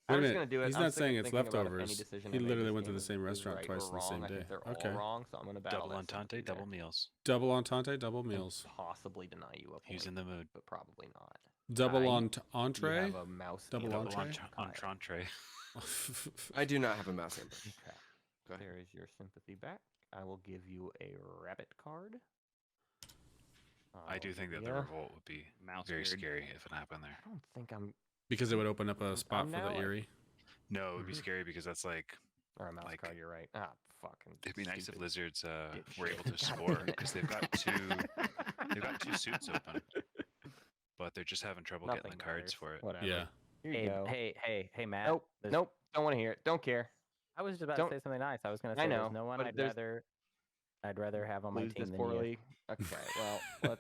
Wait a I'm just minute, gonna do it. he's I'm not sick of saying it's thinking about if any leftovers. decision He I make literally this went to game the is same restaurant right twice or in the same wrong. I day. think they're Okay. all wrong, so I'm gonna battle Double that entente, sympathy there. double meals. Double entente, double meals. Possibly deny you a point. He's in the mood. but probably not. Double you- entree. You have a mouse. Double ambush, Double entree? Kyle. entree. I do not have a mouse ambush. Okay. Go ahead. There is your sympathy back. I will give you a rabbit card. I do think that the yeah. revolt would be Mouse very beard. scary if it happened there. I don't think I'm Because it would open up a spot for now, the like- Eyrie. No, it would be Mhm. scary because that's like or a mouse Like- card. You're right. Ah, fucking. it'd be nice if stupid lizards dipshit. were able to God spore damn it. because they've got two suits open, but they're just having trouble getting Nothing the cards matters. for it. Whatever. Yeah. Here you Hey, go. hey, Matt. Nope. there's- Nope. Don't want to hear it. Don't care. I was just about Don't- to say something nice. I was gonna I say know, there's no one but I'd rather have on my Lose team this than poorly. Okay. Well,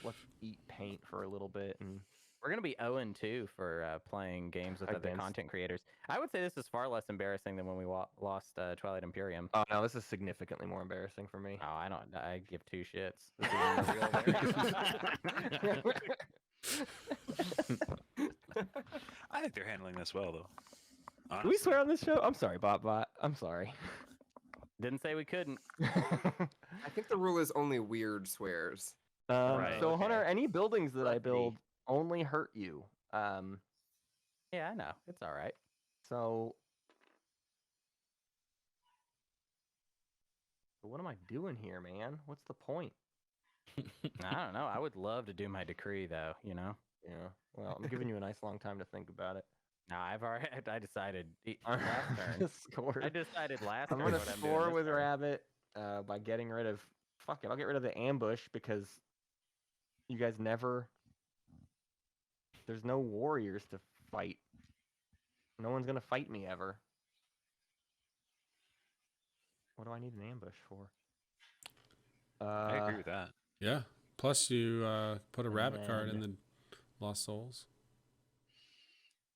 let's eat paint for a little bit and. We're gonna be 0-2 for playing games with other Against- content creators. I would say this is far less embarrassing than when we lost Twilight Imperium. Oh no, this is significantly more embarrassing for me. Oh, I don't. I give two shits. This isn't a real I think they're handling this well, though. Do we Honestly. swear on this show? I'm sorry, Bot. I'm sorry. Didn't say we couldn't. I think the rule is only weird swears. Right, So okay. Hunter, any buildings that I Let's see. build only hurt you. Yeah, I know. It's all right. So what am I doing here, man? What's the point? I don't know. I would love to do my decree, though. You know. Yeah. Well, I'm giving you a nice long time to think about it. No, I've already. I decided I'm last gonna turn. score. I decided last I'm turn. gonna what I'm doing score this with turn. Rabbit by getting rid of. Fuck it. I'll get rid of the ambush because you guys never. There's no warriors to fight. No one's gonna fight me ever. What do I need an ambush for? I agree with that. Yeah. Plus, you put a And rabbit card in then- the Lost Souls.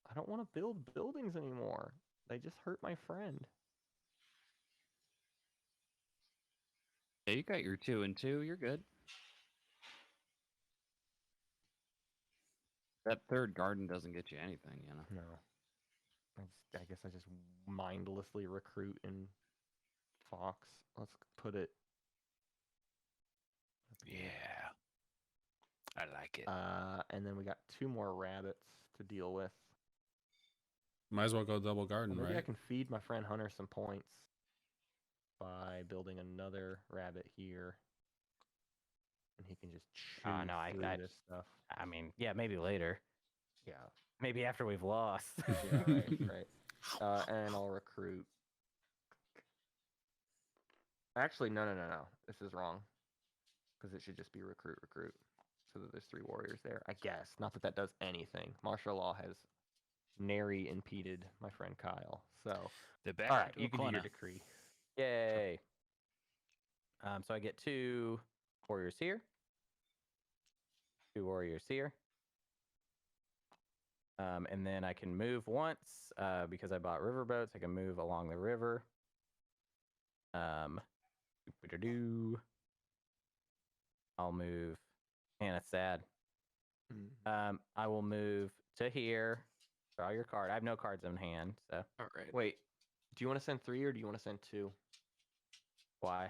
I don't want to build buildings anymore. They just hurt my friend. Yeah, you got your 2 and 2. You're good. That third garden doesn't get you anything, you know. No. I guess I just mindlessly recruit in Fox. Let's put it. Yeah. I like it. And then we got 2 more rabbits to deal with. Might as well go double garden, Maybe I right? can feed my friend Hunter some points by building another rabbit here. And he can just chew no, I- through I- this stuff. I mean, yeah, maybe later. Yeah. Maybe after we've lost. Yeah, right. And I'll recruit. Actually, no. This is wrong. Because it should just be recruit. So that there's 3 warriors there. I guess. Not that that does anything. Martial law has nary impeded my friend Kyle. So, The back all right, into you a can do your corner. decree. Yay. So I get 2 warriors here. 2 warriors here. And then I can move once because I bought riverboats. I can move along the river. I'll move. Man, it's sad. Mm. I will move to here. Draw your card. I have no cards in hand, so All right. Wait, do you want to send 3 or do you want to send 2? why?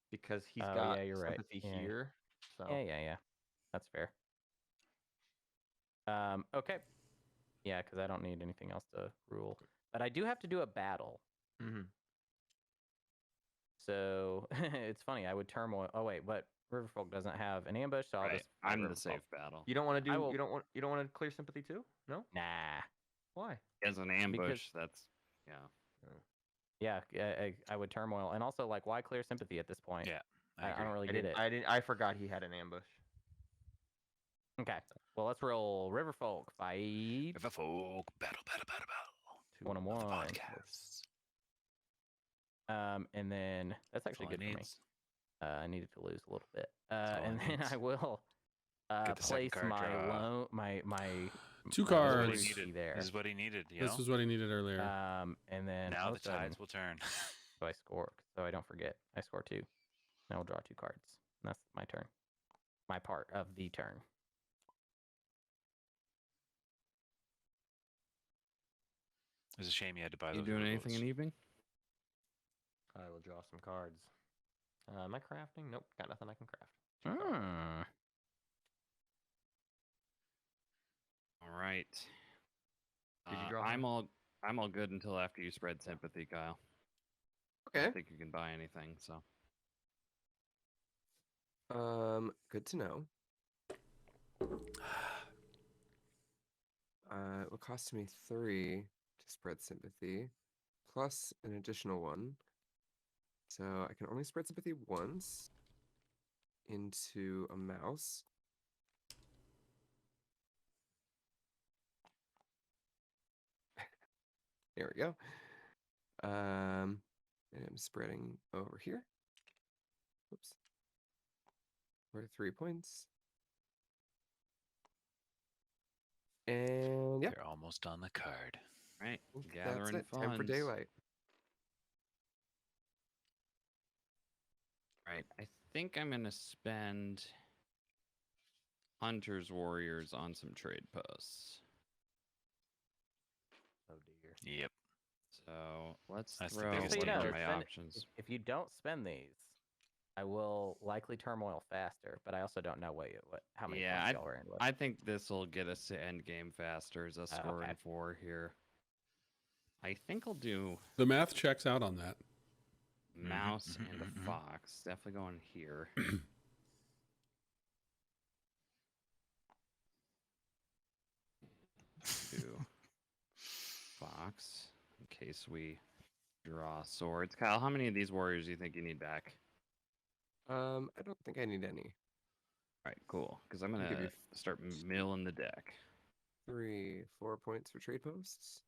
Because he's Oh, got yeah, you're right. sympathy Yeah. here. So Yeah. That's fair. Okay. Yeah, because I don't need anything else to rule. But I do have to do a battle. Mhm. So it's funny. I would turmoil. Oh wait, but Riverfolk doesn't have an ambush, so I'll Right. just fight I'm the Riverfolk. safe battle. You don't want to do. I will- You don't want to clear sympathy too? No. Nah. Why? As an ambush, that's Yeah, I would turmoil, and also like, why clear sympathy at this point? Yeah, I don't really I get didn't. it. I forgot he had an ambush. Okay, well let's roll Riverfolk 5. Riverfolk, battle. 1 and 1. Podcasts. And then that's actually all he good for me. needs. I needed to lose a little bit. all And it then needs. I will Get the second place card my draw. my 2 This is what cards. he needed. there. This is what he needed. You This know? was what he needed earlier. And then Now all the of a sudden, tides will turn. so I score, so I don't forget. I score 2. Now I'll draw 2 cards. And that's my turn. My part of the turn. It's a shame you had to buy you those. doing rowboats. anything in evening? I will draw some cards. Am I crafting? Nope, got nothing I can craft. Hmm. All right. Did you draw I'm all good until after you spread sympathy, Kyle. I Okay. don't think you can buy anything, so Good to know. It will cost me 3 to spread sympathy, plus an additional 1. So I can only spread sympathy once into a mouse. There we go. And I'm spreading over here. Oops. For 3 points. And yep, They're almost on the card. right. I think Gathering that's it. funds. Time for daylight. Right. I think I'm gonna spend Hunter's Warriors on some trade posts. Oh dear. Yep. So let's That's the throw biggest what So, are danger. my spend- options. If you don't spend these, I will likely turmoil faster, but I also don't know how many Yeah, points y'all are in with. I think this will get us to end game faster as us scoring okay. 4 here. I think I'll do The math checks out on that. mouse and a fox. Definitely going here. Do fox in case we draw swords. Kyle, how many of these warriors do you think you need back? I don't think I need any. All right, cool. Because I'm I'll give gonna you start milling the deck. 3, 4 points for trade posts.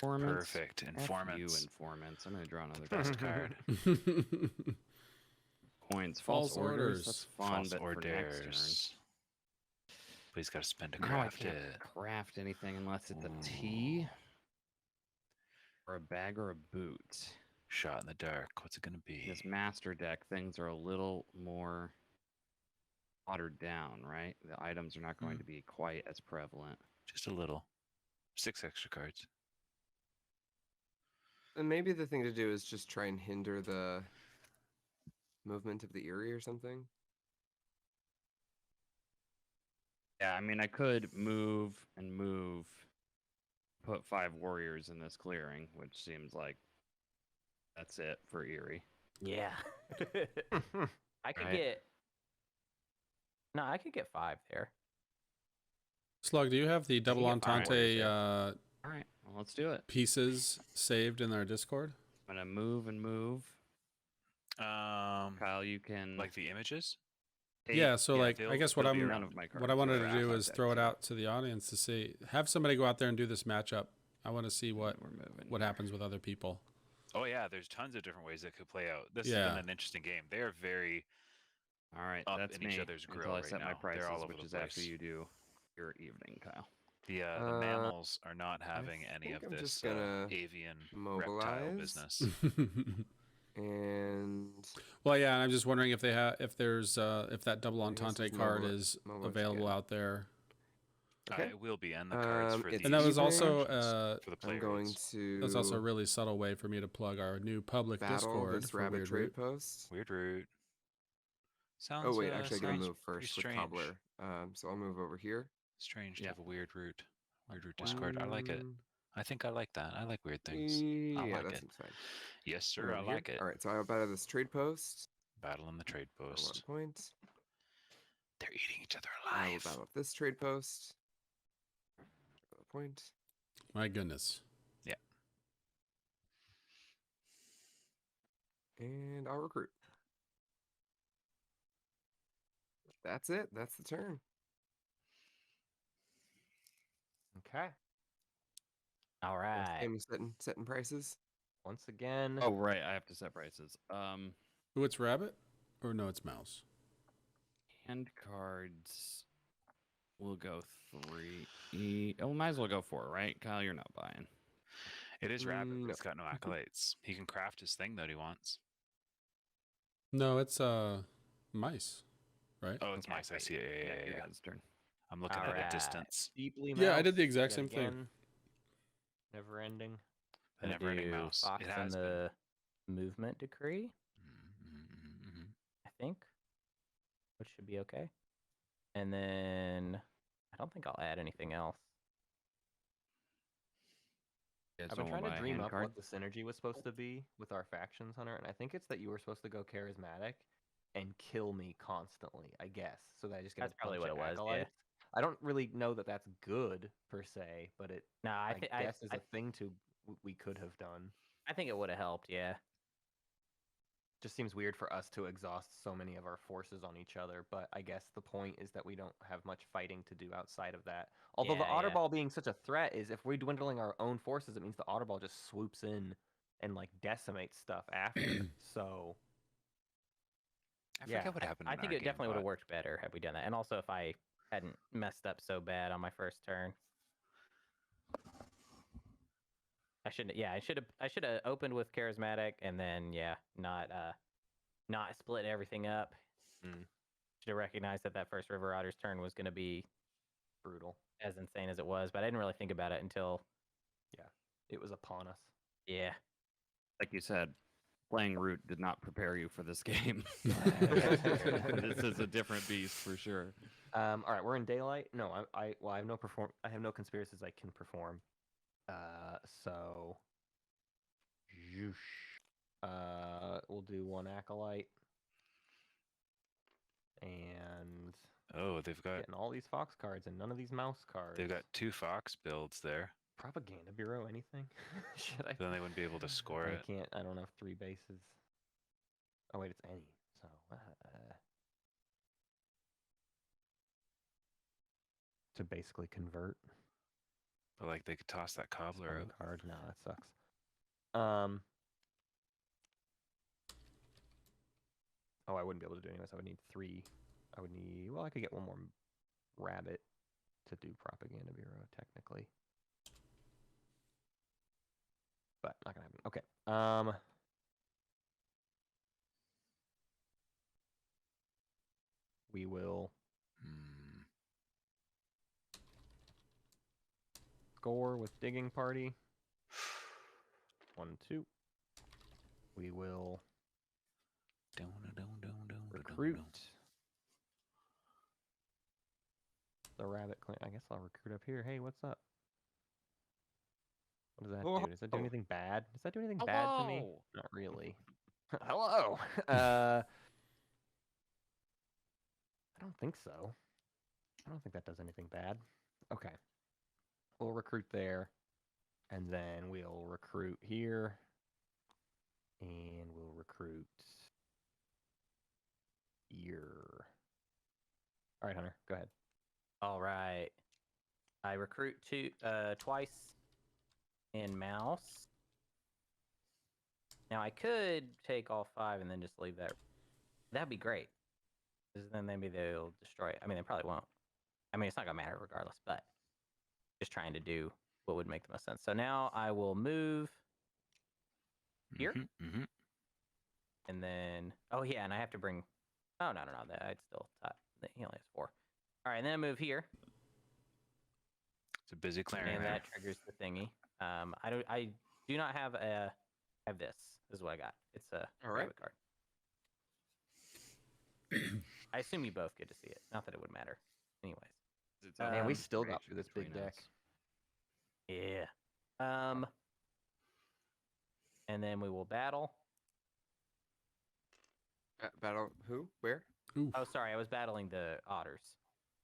Informants. Perfect. F you, Informants. informants. I'm gonna draw another Best deck. card. Points. False False orders. orders. That's fun, False but for next turn. orders. Please gotta spend to Now I craft can't it. craft anything unless it's a tea or a bag or a boot. Shot in the dark. What's it gonna be? This master deck, things are a little more watered down, right? The items are not going to be quite as prevalent. Just a little. 6 extra cards. And maybe the thing to do is just try and hinder the movement of the Eyrie or something. Yeah, I mean, I could move and move, put 5 warriors in this clearing, which seems like that's it for Eyrie. Yeah. I could Right. get. No, I could get 5 there. Slug, do you have the double get 5 entente warriors All right, well, let's do it. pieces saved in our Discord? I'm gonna move and move. Um, Kyle, you can like the images? take- Yeah, so yeah, like I they'll- guess what they'll be I'm none of my cards what I wanted are to do out is deck, throw it so out to the audience to see, have somebody go out there and do this matchup. I want to see what we're moving. what happens with other people. Oh yeah, there's tons of different ways that could play out. This Yeah. has been an interesting game. They're very All right, up that's in each me other's until grill I right set my now. They're prices, all over which the is after place. you do your evening, Kyle. the Uh, mammals are not having any think of I'm this just gonna avian reptile mobilize. business. And Well, yeah, and I'm just wondering if they have, if there's, if that double I guess entente there's card Momo- is Momo's available again. out there. Okay. It will be, and the cards for it's these And that was evening. also, expansions for the I'm going players. to that's also a really subtle way for me to plug our new public battle Discord this for rabbit Weird trade Root. post. Weird route. Sounds. Oh wait, actually I gotta sounds move pretty first with strange. Cobbler. So I'll move over here. Strange to Yeah. have a weird route. Weird route Discord. I like it. Mm, I think I like that. I like weird things. I Yeah, like that it. seems fine. Yes, Move sir. I over here. like it. All right, so I'll battle this trade post Battle in the trade for 1 post. point. They're eating each other I will alive. battle up this trade post for a point. My goodness. And I'll recruit. That's it. That's the turn. Okay. All Yes, right. Amy setting prices. Once again. Oh right, I have to set prices. Who, it's rabbit? Or no, it's mouse. Hand cards. We'll go 3. Oh, might as well go 4, right? Kyle, you're not buying. It is rabbit. No. But it's got no acolytes. He can craft his thing that he wants. No, it's mice, right? Oh, it's Okay, mice. I see it. Yeah, Your yeah. guys' turn. I'm looking at Alright. the distance. Deeply Yeah, I mouse, did the exact yet same thing. again. Never ending. The Gonna never-ending do mouse. Fox It and has been. the movement decree, Mhm. I think, which should be okay. And then I don't think I'll add anything else. You guys I've been don't trying wanna to buy a dream hand up card? what the synergy was supposed to be with our factions, Hunter, and I think it's that you were supposed to go charismatic and kill me constantly, I guess, so that I just get That's a probably bunch what of it was, yeah. acolytes. I don't really know that that's good per se, but it No, I, I guess is a thing we could have done. I think it would have helped. Yeah. Just seems weird for us to exhaust so many of our forces on each other, but I guess the point is that we don't have much fighting to do outside of that. Although the Yeah, otter yeah. ball being such a threat is if we're dwindling our own forces, it means the otter ball just swoops in and like decimates stuff after. So I Yeah, forget what happened. I in think our it definitely would have GamePod. worked better had we done that. And also if I hadn't messed up so bad on my first turn. I shouldn't. Yeah, I should have opened with charismatic and then not split everything up. Mm. Should have recognized that first River Otter's turn was going to be brutal. as insane as it was, but I didn't really think about it until It was upon us. yeah. Like you said, playing Root did not prepare you for this game. This is a different beast for sure. All right, we're in daylight. No, I have no conspiracies I can perform. So we'll do 1 acolyte and Oh, they've got getting all these fox cards and none of these mouse cards. 2 Fox builds there. Propaganda Bureau, anything? Should I? Then they wouldn't be able to score it. I can't. I don't have 3 bases. Oh wait, it's any. So to basically convert But like they could toss that cobbler summon out. card. No, that sucks. Oh, I wouldn't be able to do anyways. I would need 3. I would need. Well, I could get 1 more rabbit to do Propaganda Bureau technically, but not gonna happen. Okay. We will Hmm. score with Digging Party. 1, 2. We will recruit the rabbit clan. I guess I'll recruit up here. Hey, what's up? What does that Oh, do? Does that do hello. anything bad? Does that do anything bad to me? Hello. Not really. Hello. I don't think so. I don't think that does anything bad. Okay. We'll recruit there, and then we'll recruit here, and we'll recruit here. All right, Hunter, go ahead. All right. I recruit twice in mouse. Now I could take all 5 and then just leave that. That'd be great. Because then maybe they'll destroy it. I mean, they probably won't. I mean, it's not gonna matter regardless. But just trying to do what would make the most sense. So now I will move here. Mhm. And then, oh yeah, and I have to bring. Oh no. That I'd still. He only has 4. All right, and then I move here, It's a busy clearing and there. that triggers the thingy. I do not have a. I have this. This is what I got. It's a All right. private card. I assume you both get to see it. Not that it would matter. Anyways. It's Man, Man, we Um, still great got through this big between deck. us. Yeah. And then we will battle. Battle who? Where? Oof. Oh, sorry, I was battling the otters.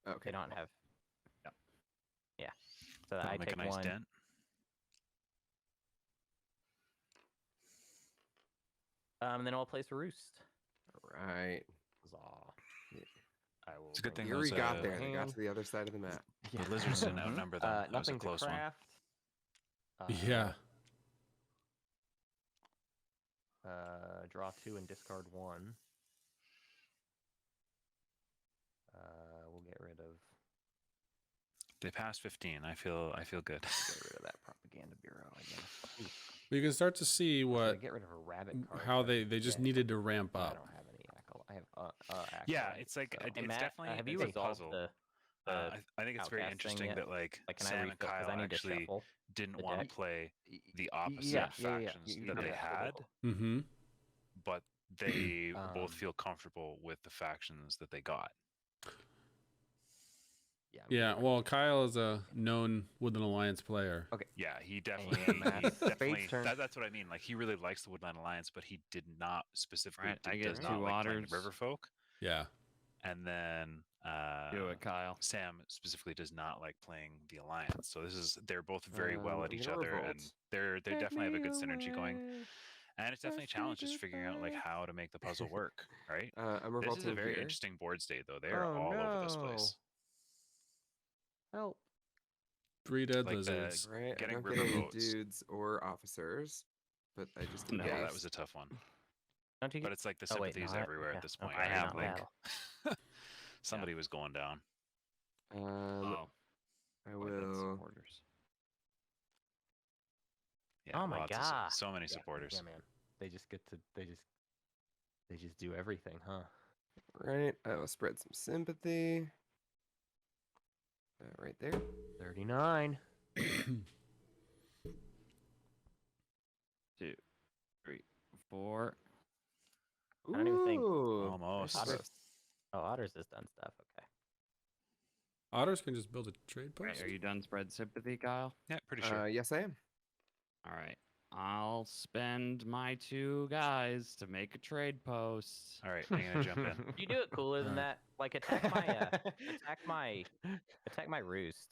Okay. They don't have. Yep. Yeah. So That'll I make take a nice one. dent. Then I'll place a roost. All right. Huzzah. I will. It's a good bring thing Eyrie those, got uh, there. They got hand. to the other side of the map. The lizards didn't outnumber them. That was a Nothing close to one. craft. Yeah. Draw 2 and discard 1. We'll get rid of They passed 15. I feel good. get rid of that propaganda bureau, I guess. You can start to see what Get rid of a rabbit card. how so I they can just get- needed to ramp I up. don't have any I have Yeah, acolyte, it's like so- it's Hey, Matt, definitely have you it's a resolved puzzle. the I think it's very outcast thing interesting yet? that like can I Sam and refill? Because Kyle I need to actually shuffle. didn't the want to deck? play the Yeah, opposite yeah, factions you that do they that. had, Mm-hmm. but they both Um, feel comfortable with the factions that they got. Yeah. Well, Kyle is a known Woodland Alliance player. Yeah, he definitely, And that's Spade's turn. that's what I mean. Like he really likes the Woodland Alliance, but he did not specifically Right, I does get not 2 like playing otters. Riverfolk. Yeah. And then Do it, Kyle. Sam specifically does not like playing the Alliance. So they're both very well at I'm each gonna other, revolt. and they definitely have a good synergy going. And it's definitely a challenge just figuring out like how to make the puzzle work, right? I'm This revolting is a very here. interesting board state, though. They are Oh, all over this place. Help. 3 dead Like the- lizards. Right. I Getting don't river get any votes. dudes or officers, but I just No, Yeah, that engaged. was a tough one. Don't you But get? it's like the Oh, wait, sympathies no, everywhere yeah, at this point. okay, I have not like- battle. Somebody was going down. Oh, I wait, that's will. supporters. Yeah, Oh my lots of God. so many supporters. Yeah, man. They just get to they just do everything, huh? Right. I will spread some sympathy. Right there. 39. 2, 3, 4. I don't even think- Ooh, Almost. nice. Otters. Oh, otters has done stuff. Okay. Otters can just build a trade post. Right, are you done spread sympathy, Kyle? Yeah, pretty sure. Yes, I am. All right. I'll spend my 2 guys to make a trade post. All right, I'm gonna jump in. You do it cooler than that. Like attack my roost.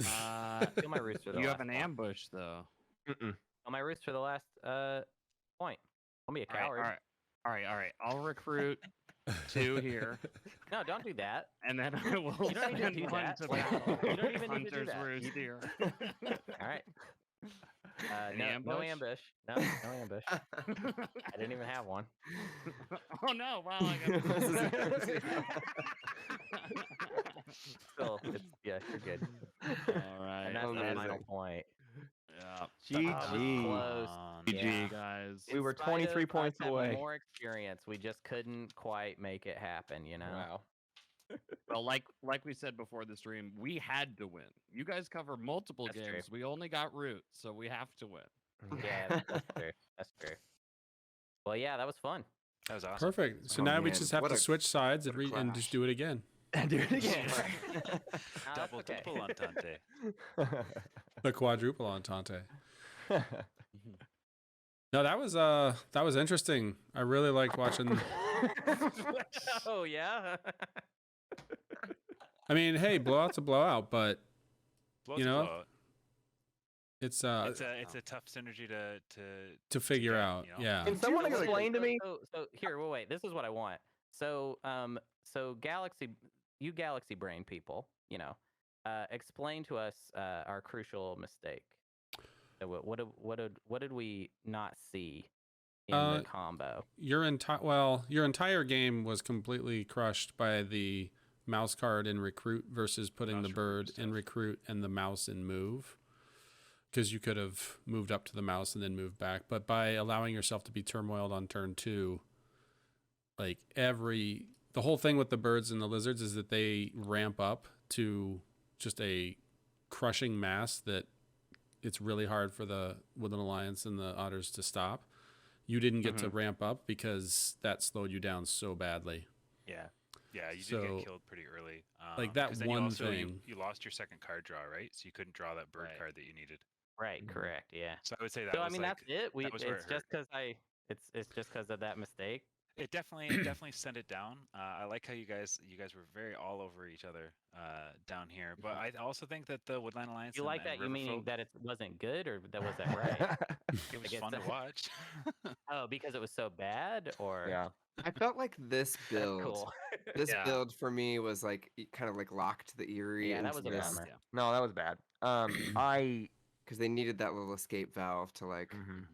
Kill my roost for the You last have an point. ambush though. Mm-mm. Kill my roost for the last point. I'll be a All right, coward. all right. I'll recruit 2 here, No, don't do that. and then I will You don't need to send do 1 that. to Wow. the You don't even need to do hunter's that. roost here. All right. Any No ambush? ambush. No ambush. I didn't even have one. Oh no! Wow, I got This is embarrassing. Still, you're good. All right. And that's the amazing. final point. Yeah. GG. Close. GG, Yeah. guys. We were In spite 23 of us points having away. More experience. We just couldn't quite make it happen. You know. Wow. Well, like we said before the stream, we had to win. You guys cover multiple That's true. games. We only got root, so we have to win. Yeah, that's true. That's true. Well, yeah, that was fun. That was awesome. Perfect. So Oh, now we man, just have what to a- switch sides and, what a and just clash. do it again. Do it again. No, that's Double, okay. triple entente. The quadruple entente. No, that was interesting. I really liked watching. Oh yeah. I mean, hey, blowout's a blowout, but Blow You to know, blow. it's It's a tough synergy to figure get, out. you know? Yeah. Can someone like- explain to me? So here, wait. This is what I want. So you Galaxy Brain people, explain to us our crucial mistake. So what did we not see in the combo? Your entire game was completely crushed by the mouse card in recruit versus putting Mouse the recruit bird in stuff. recruit and the mouse in move. because you could have moved up to the mouse and then moved back. But by allowing yourself to be turmoiled on turn 2, like the whole thing with the birds and the lizards is that they ramp up to just a crushing mass that it's really hard for the Woodland Alliance and the otters to stop. You didn't get to ramp up because that slowed you down so badly. Yeah. Yeah, you did So, get killed pretty early. like that 'cause then one you also, thing. You lost your second card draw, right? So you couldn't draw that bird Right. card that you needed. Right, correct, yeah. So I would say that So I was mean like, that's it. that was where It's it just hurt. because it's just because of that mistake. It definitely sent it down. I like how you guys were very all over each other down here. But I also think that the Woodland Alliance. You like and that? You meaning Riverfolk, that it wasn't good, or that was that right? it was guess fun to that- watch. Oh, because it was so bad, or Yeah. I felt like this That's build, cool. this Yeah. build for me was like kind of like locked the Eyrie Yeah, that into was a this bummer. Yeah. No, that was bad. I because they needed that little escape valve to like. mhm.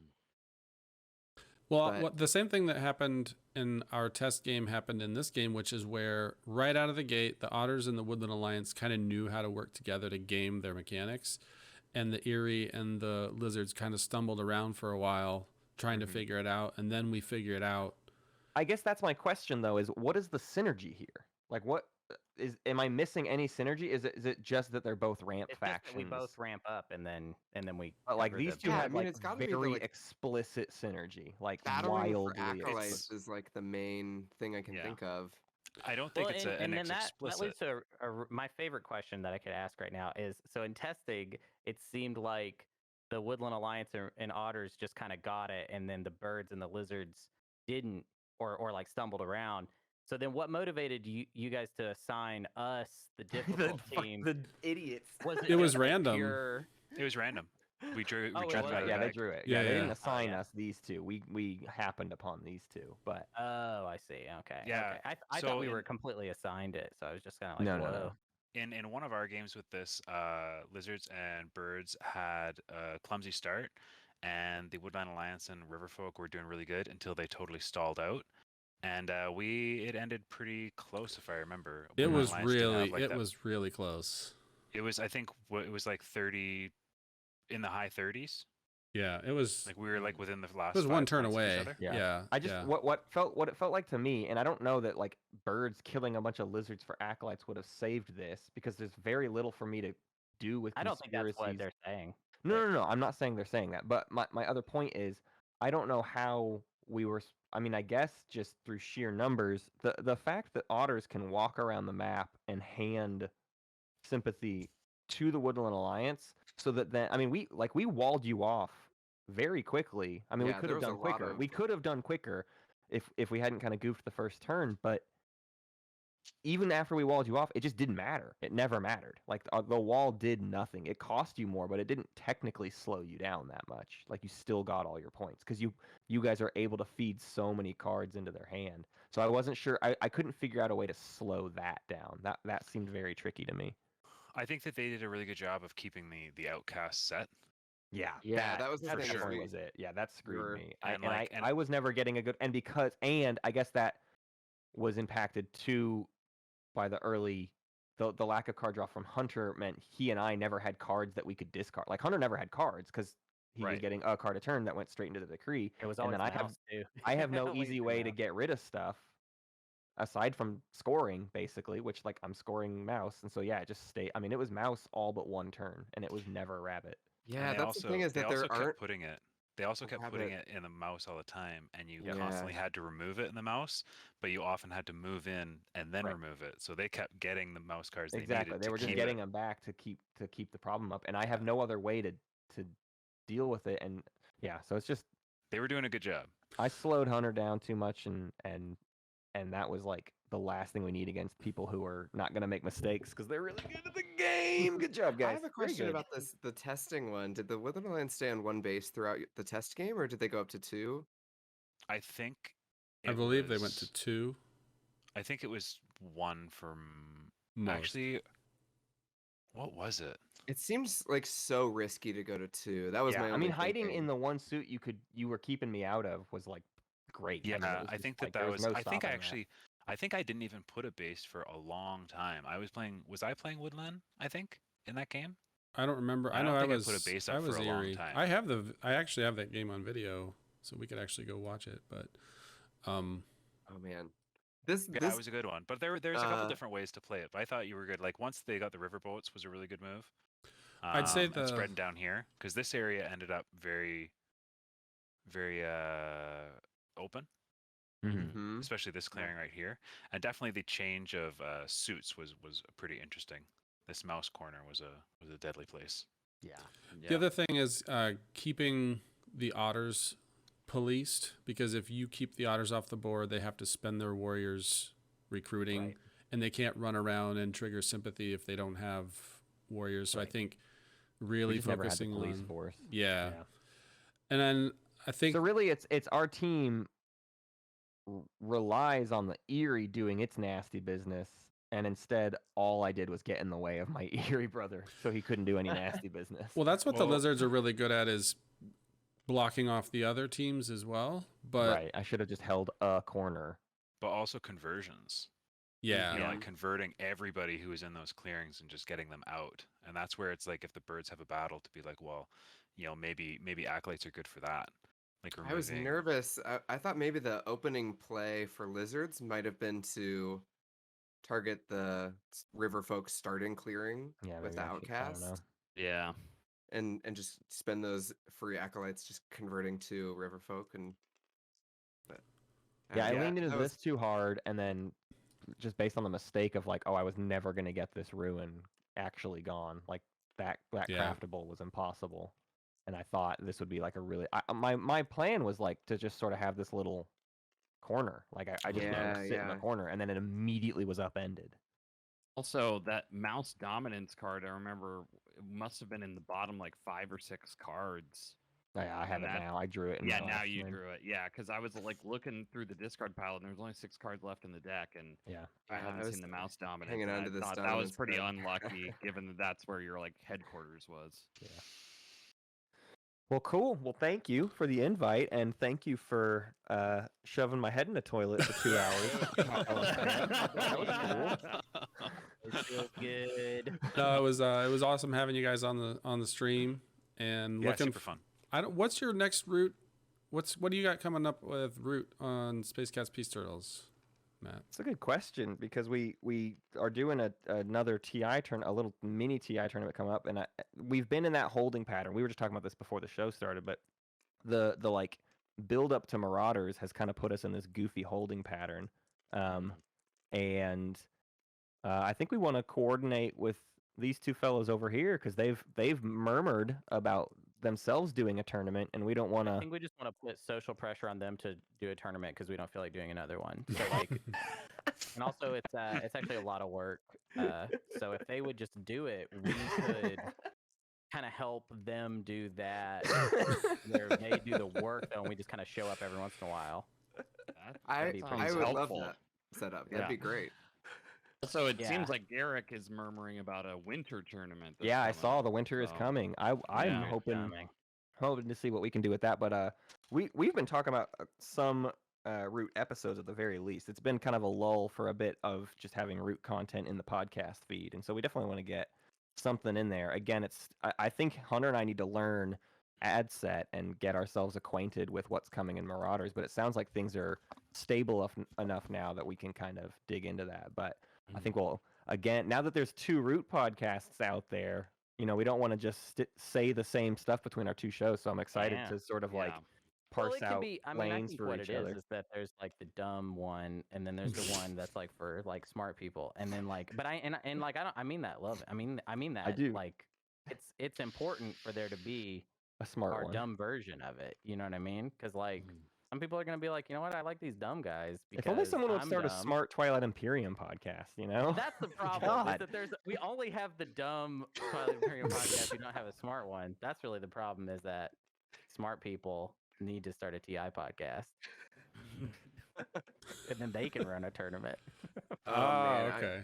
Well, But- the same thing that happened in our test game happened in this game, which is where right out of the gate, the Otters and the Woodland Alliance kind of knew how to work together to game their mechanics. And the Eyrie and the Lizards kind of stumbled around for a while trying to figure it out. And then we figure it out. I guess that's my question though: is what is the synergy here? Like, what am I missing any synergy? Is it just that they're both ramp It's just factions? that we both ramp up, and then we. But like cover these the- two Yeah, I have mean, like it's gotta be the, very like, explicit synergy, like Battling for wildly acolytes explicit. is like the main thing I can Yeah. think of. I don't think it's and an then that explicit. leads to my favorite question that I could ask right now is: so in testing, it seemed like the Woodland Alliance and Otters just kind of got it, and then the birds and the lizards didn't, or like stumbled around. So then, what motivated you guys to assign us the difficult team? the idiots. It was just a random. pure- It was random. We drew. Oh, We it drew was? them out of Yeah, the they bag. drew it. Yeah, Yeah, they yeah. didn't assign yeah. us these two. We happened upon these two, but Oh, I see. Okay. Yeah, Okay. I so thought we were in- completely assigned it, so I was just kind of like, No, no, whoa. no. In one of our games with this, lizards and birds had a clumsy start, and the Woodland Alliance and Riverfolk were doing really good until they totally stalled out, and it ended pretty close if I remember. It Woodland was Alliance didn't have, really, like, it that- was really close. It was, I think, it was like 30, in the high 30s. Yeah, it was. Like we were like within the last. It was one 5 turn points of each away. other. Yeah. I just yeah. what it felt like to me, and I don't know that like birds killing a bunch of lizards for acolytes would have saved this because there's very little for me to do with I don't think that's what conspiracies. they're saying. No. I'm not saying they're saying that, but my other point is I don't know how we were. I mean, I guess just through sheer numbers, the fact that otters can walk around the map and hand sympathy to the Woodland Alliance, so that then I mean we walled you off very quickly. I mean we Yeah, could there have was a done lot quicker. of- We could have done quicker if we hadn't kind of goofed the first turn, but even after we walled you off, it just didn't matter. It never mattered. Like the wall did nothing. It cost you more, but it didn't technically slow you down that much. Like you still got all your points because you guys are able to feed so many cards into their hand. So I wasn't sure. I couldn't figure out a way to slow that down. That seemed very tricky to me. I think that they did a really good job of keeping the outcast set. Yeah, Yeah, that was the that thing is definitely we- was it. Yeah, that screwed were- me. and like- and- I was never getting a good and I guess that was impacted too by the lack of card draw from Hunter meant he and I never had cards that we could discard. Like Hunter never had cards because he was Right. getting a card a turn that went straight into the decree. It was And always then I have- mouse too. I have no Always easy the way to mouse. get rid of stuff aside from scoring, basically, which like I'm scoring mouse, and so yeah, it just stay. I mean, it was mouse all but one turn, and it was never rabbit. Yeah, And they that's the thing is they that also there kept aren't. putting it. They also kept putting rabbit. it in the mouse all the time, and you Yeah. constantly had to remove it in the mouse. But you often had to move in and then Right. remove it. So they kept getting the mouse cards Exactly, they needed. they to were just keep getting it. them back to keep the problem up, and I have no other way to deal with it, and yeah, so it's just They were doing a good job. I slowed Hunter down too much, and that was like the last thing we need against people who are not going to make mistakes because they're really good at the game. Good job, guys. I have a Very question good. about the testing one. Did the Woodland Alliance stay on one base throughout the test game, or did they go up to two? I think. I it believe they went was- to 2. I think it was one from. Most. Actually, what was it? It seems like so risky to go to two. That was Yeah, my. I only mean, hiding thinking. in the one suit you were keeping me out of was like great. Yeah, I mean, it was I just, think like, that there was. no I think I stopping that. actually. I think I didn't even put a base for a long time. I was playing. Was I playing Woodland? I think in that game. I don't remember. I I know don't I think I was. put a base I up for was a long Eyrie. time. I actually have that game on video, so we could actually go watch it. But, Oh man, this Yeah, this it was a good one. But there's a couple uh, different ways to play it. But I thought you were good. Like once they got the riverboats was a really good move. I'd say And spreading down here because this area ended up very, very open, mhm. especially this clearing right here. And definitely the change of suits was pretty interesting. This mouse corner was a deadly place. Yeah. the other thing is keeping the otters policed, because if you keep the otters off the board, they have to spend their warriors recruiting, Right. and they can't run around and trigger sympathy if they don't have warriors. So I Right. think We really just never had the focusing police on force. yeah. And then I think So really, it's our team relies on the Eyrie doing its nasty business, and instead, all I did was get in the way of my Eyrie brother, so he couldn't do any nasty business. well, that's what the Well- lizards are really good at, is blocking off the other teams as well. But right, I should have just held a corner. But also conversions. yeah, You know, like converting everybody who is in those clearings and just getting them out. And that's where it's like if the birds have a battle to be like, well, you know, maybe acolytes are good for that. Like I was removing- nervous. I thought maybe the opening play for lizards might have been to target the Riverfolk starting clearing Yeah, with the maybe I don't know. outcast, Yeah. and just spend those free acolytes just converting to Riverfolk. And but Yeah, I leaned into that was- this too hard, and then just based on the mistake of like, oh, I was never gonna get this ruin actually gone. Like that Yeah. craftable was impossible, and I thought this would be like a really. My plan was like to just sort of have this little corner, like I just wanted to sit in the Yeah. corner, and then it immediately was upended. Also, that mouse dominance card, I remember, it must have been in the bottom like 5 or 6 cards. Yeah, I have it that- now. I drew it. In Yeah, the now last you game. drew it. Yeah, because I was like looking through the discard pile and there was only 6 cards left in the deck, and Yeah. I Yeah, hadn't I was seen the mouse dominance. hanging and on I to this thought that was dominance pretty card. unlucky, given that that's where your like headquarters was. Well, cool. Well, thank you for the invite, and thank you for shoving my head in the toilet for 2 hours. That was cool. It feels good. No, it was awesome having you guys on the stream, and Yeah, looking. super fun. What's your next route? What do you got coming up with route on Space Cats Peace Turtles, Matt? It's a good question, because we are doing another TI a little mini TI tournament coming up, and we've been in that holding pattern. We were just talking about this before the show started, but the like build up to Marauders has kind of put us in this goofy holding pattern, and I think we want to coordinate with these two fellows over here, because they've murmured about themselves doing a tournament, and we don't want I to. think we just want to put social pressure on them to do a tournament because we don't feel like doing another one. So like, and also it's actually a lot of work. So if they would just do it, we could kind of help them do that. Where they do the work though, and we just kind of show up every once in a while. I be I pretty would love helpful. that setup. That'd Yeah. be great. Also, it Yeah. seems like Garrick is murmuring about a winter tournament. that's Yeah, I coming saw up, the winter is so- coming. I'm Yeah. hoping to see what we can do with that. But we've been talking about some root episodes at the very least. It's been kind of a lull for a bit of just having root content in the podcast feed, and so we definitely want to get something in there. Again, I think Hunter and I need to learn ad set and get ourselves acquainted with what's coming in Marauders. But it sounds like things are stable enough now that we can kind of dig into that. But I think again, now that there's 2 root podcasts out there, we don't want to just say the same stuff between our 2 shows. So I'm excited Yeah. to sort of like Yeah. parse Well, it out can be. I mean, I lanes think for what each it other. is that there's like the dumb one, and then there's the one that's like for like smart people, and then like, but I mean that love. I mean that. do. Like, it's important for there to be A smart our one. dumb version of it. You know what I mean? Because like some people are gonna be like, you know what, I like these dumb guys. If only because someone would I'm start a dumb." smart Twilight Imperium podcast, That's the problem. Is God. that we only have the dumb Twilight Imperium podcast. We don't have a smart one. That's really the problem. Is that smart people need to start a TI podcast, and then they can run a tournament. man, Okay.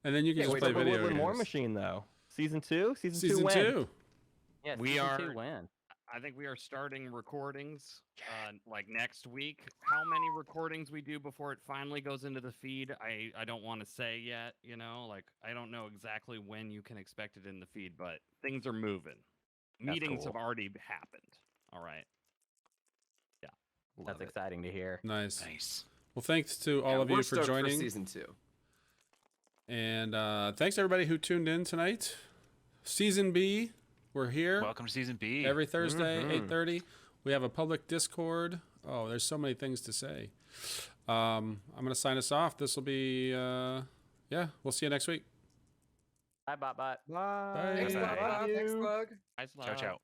And then you can Hey, just wait, play for video Woodland War games. Machine though. Season 2? Season 2 Season when? 2. Yeah, We season are- 2 win. I think we are starting recordings like next week. How many recordings we do before it finally goes into the feed, I don't want to say yet. You know, like I don't know exactly when you can expect it in the feed, but things are moving. Meetings have cool. already happened. All right. Yeah. That's exciting to hear. Nice. Nice. Well, thanks to Yeah, all of we're you for stoked joining. season 2. And thanks everybody who tuned in tonight. Season B, we're here Welcome to season B. every Thursday, 8:30. We have a public Discord. Oh, there's so many things to say. I'm gonna sign us off. This will be we'll see you next week. Bye, bye, bye. Bye. Thanks, Bye. Bob. Thanks, Bug. Guys, Ciao, ciao.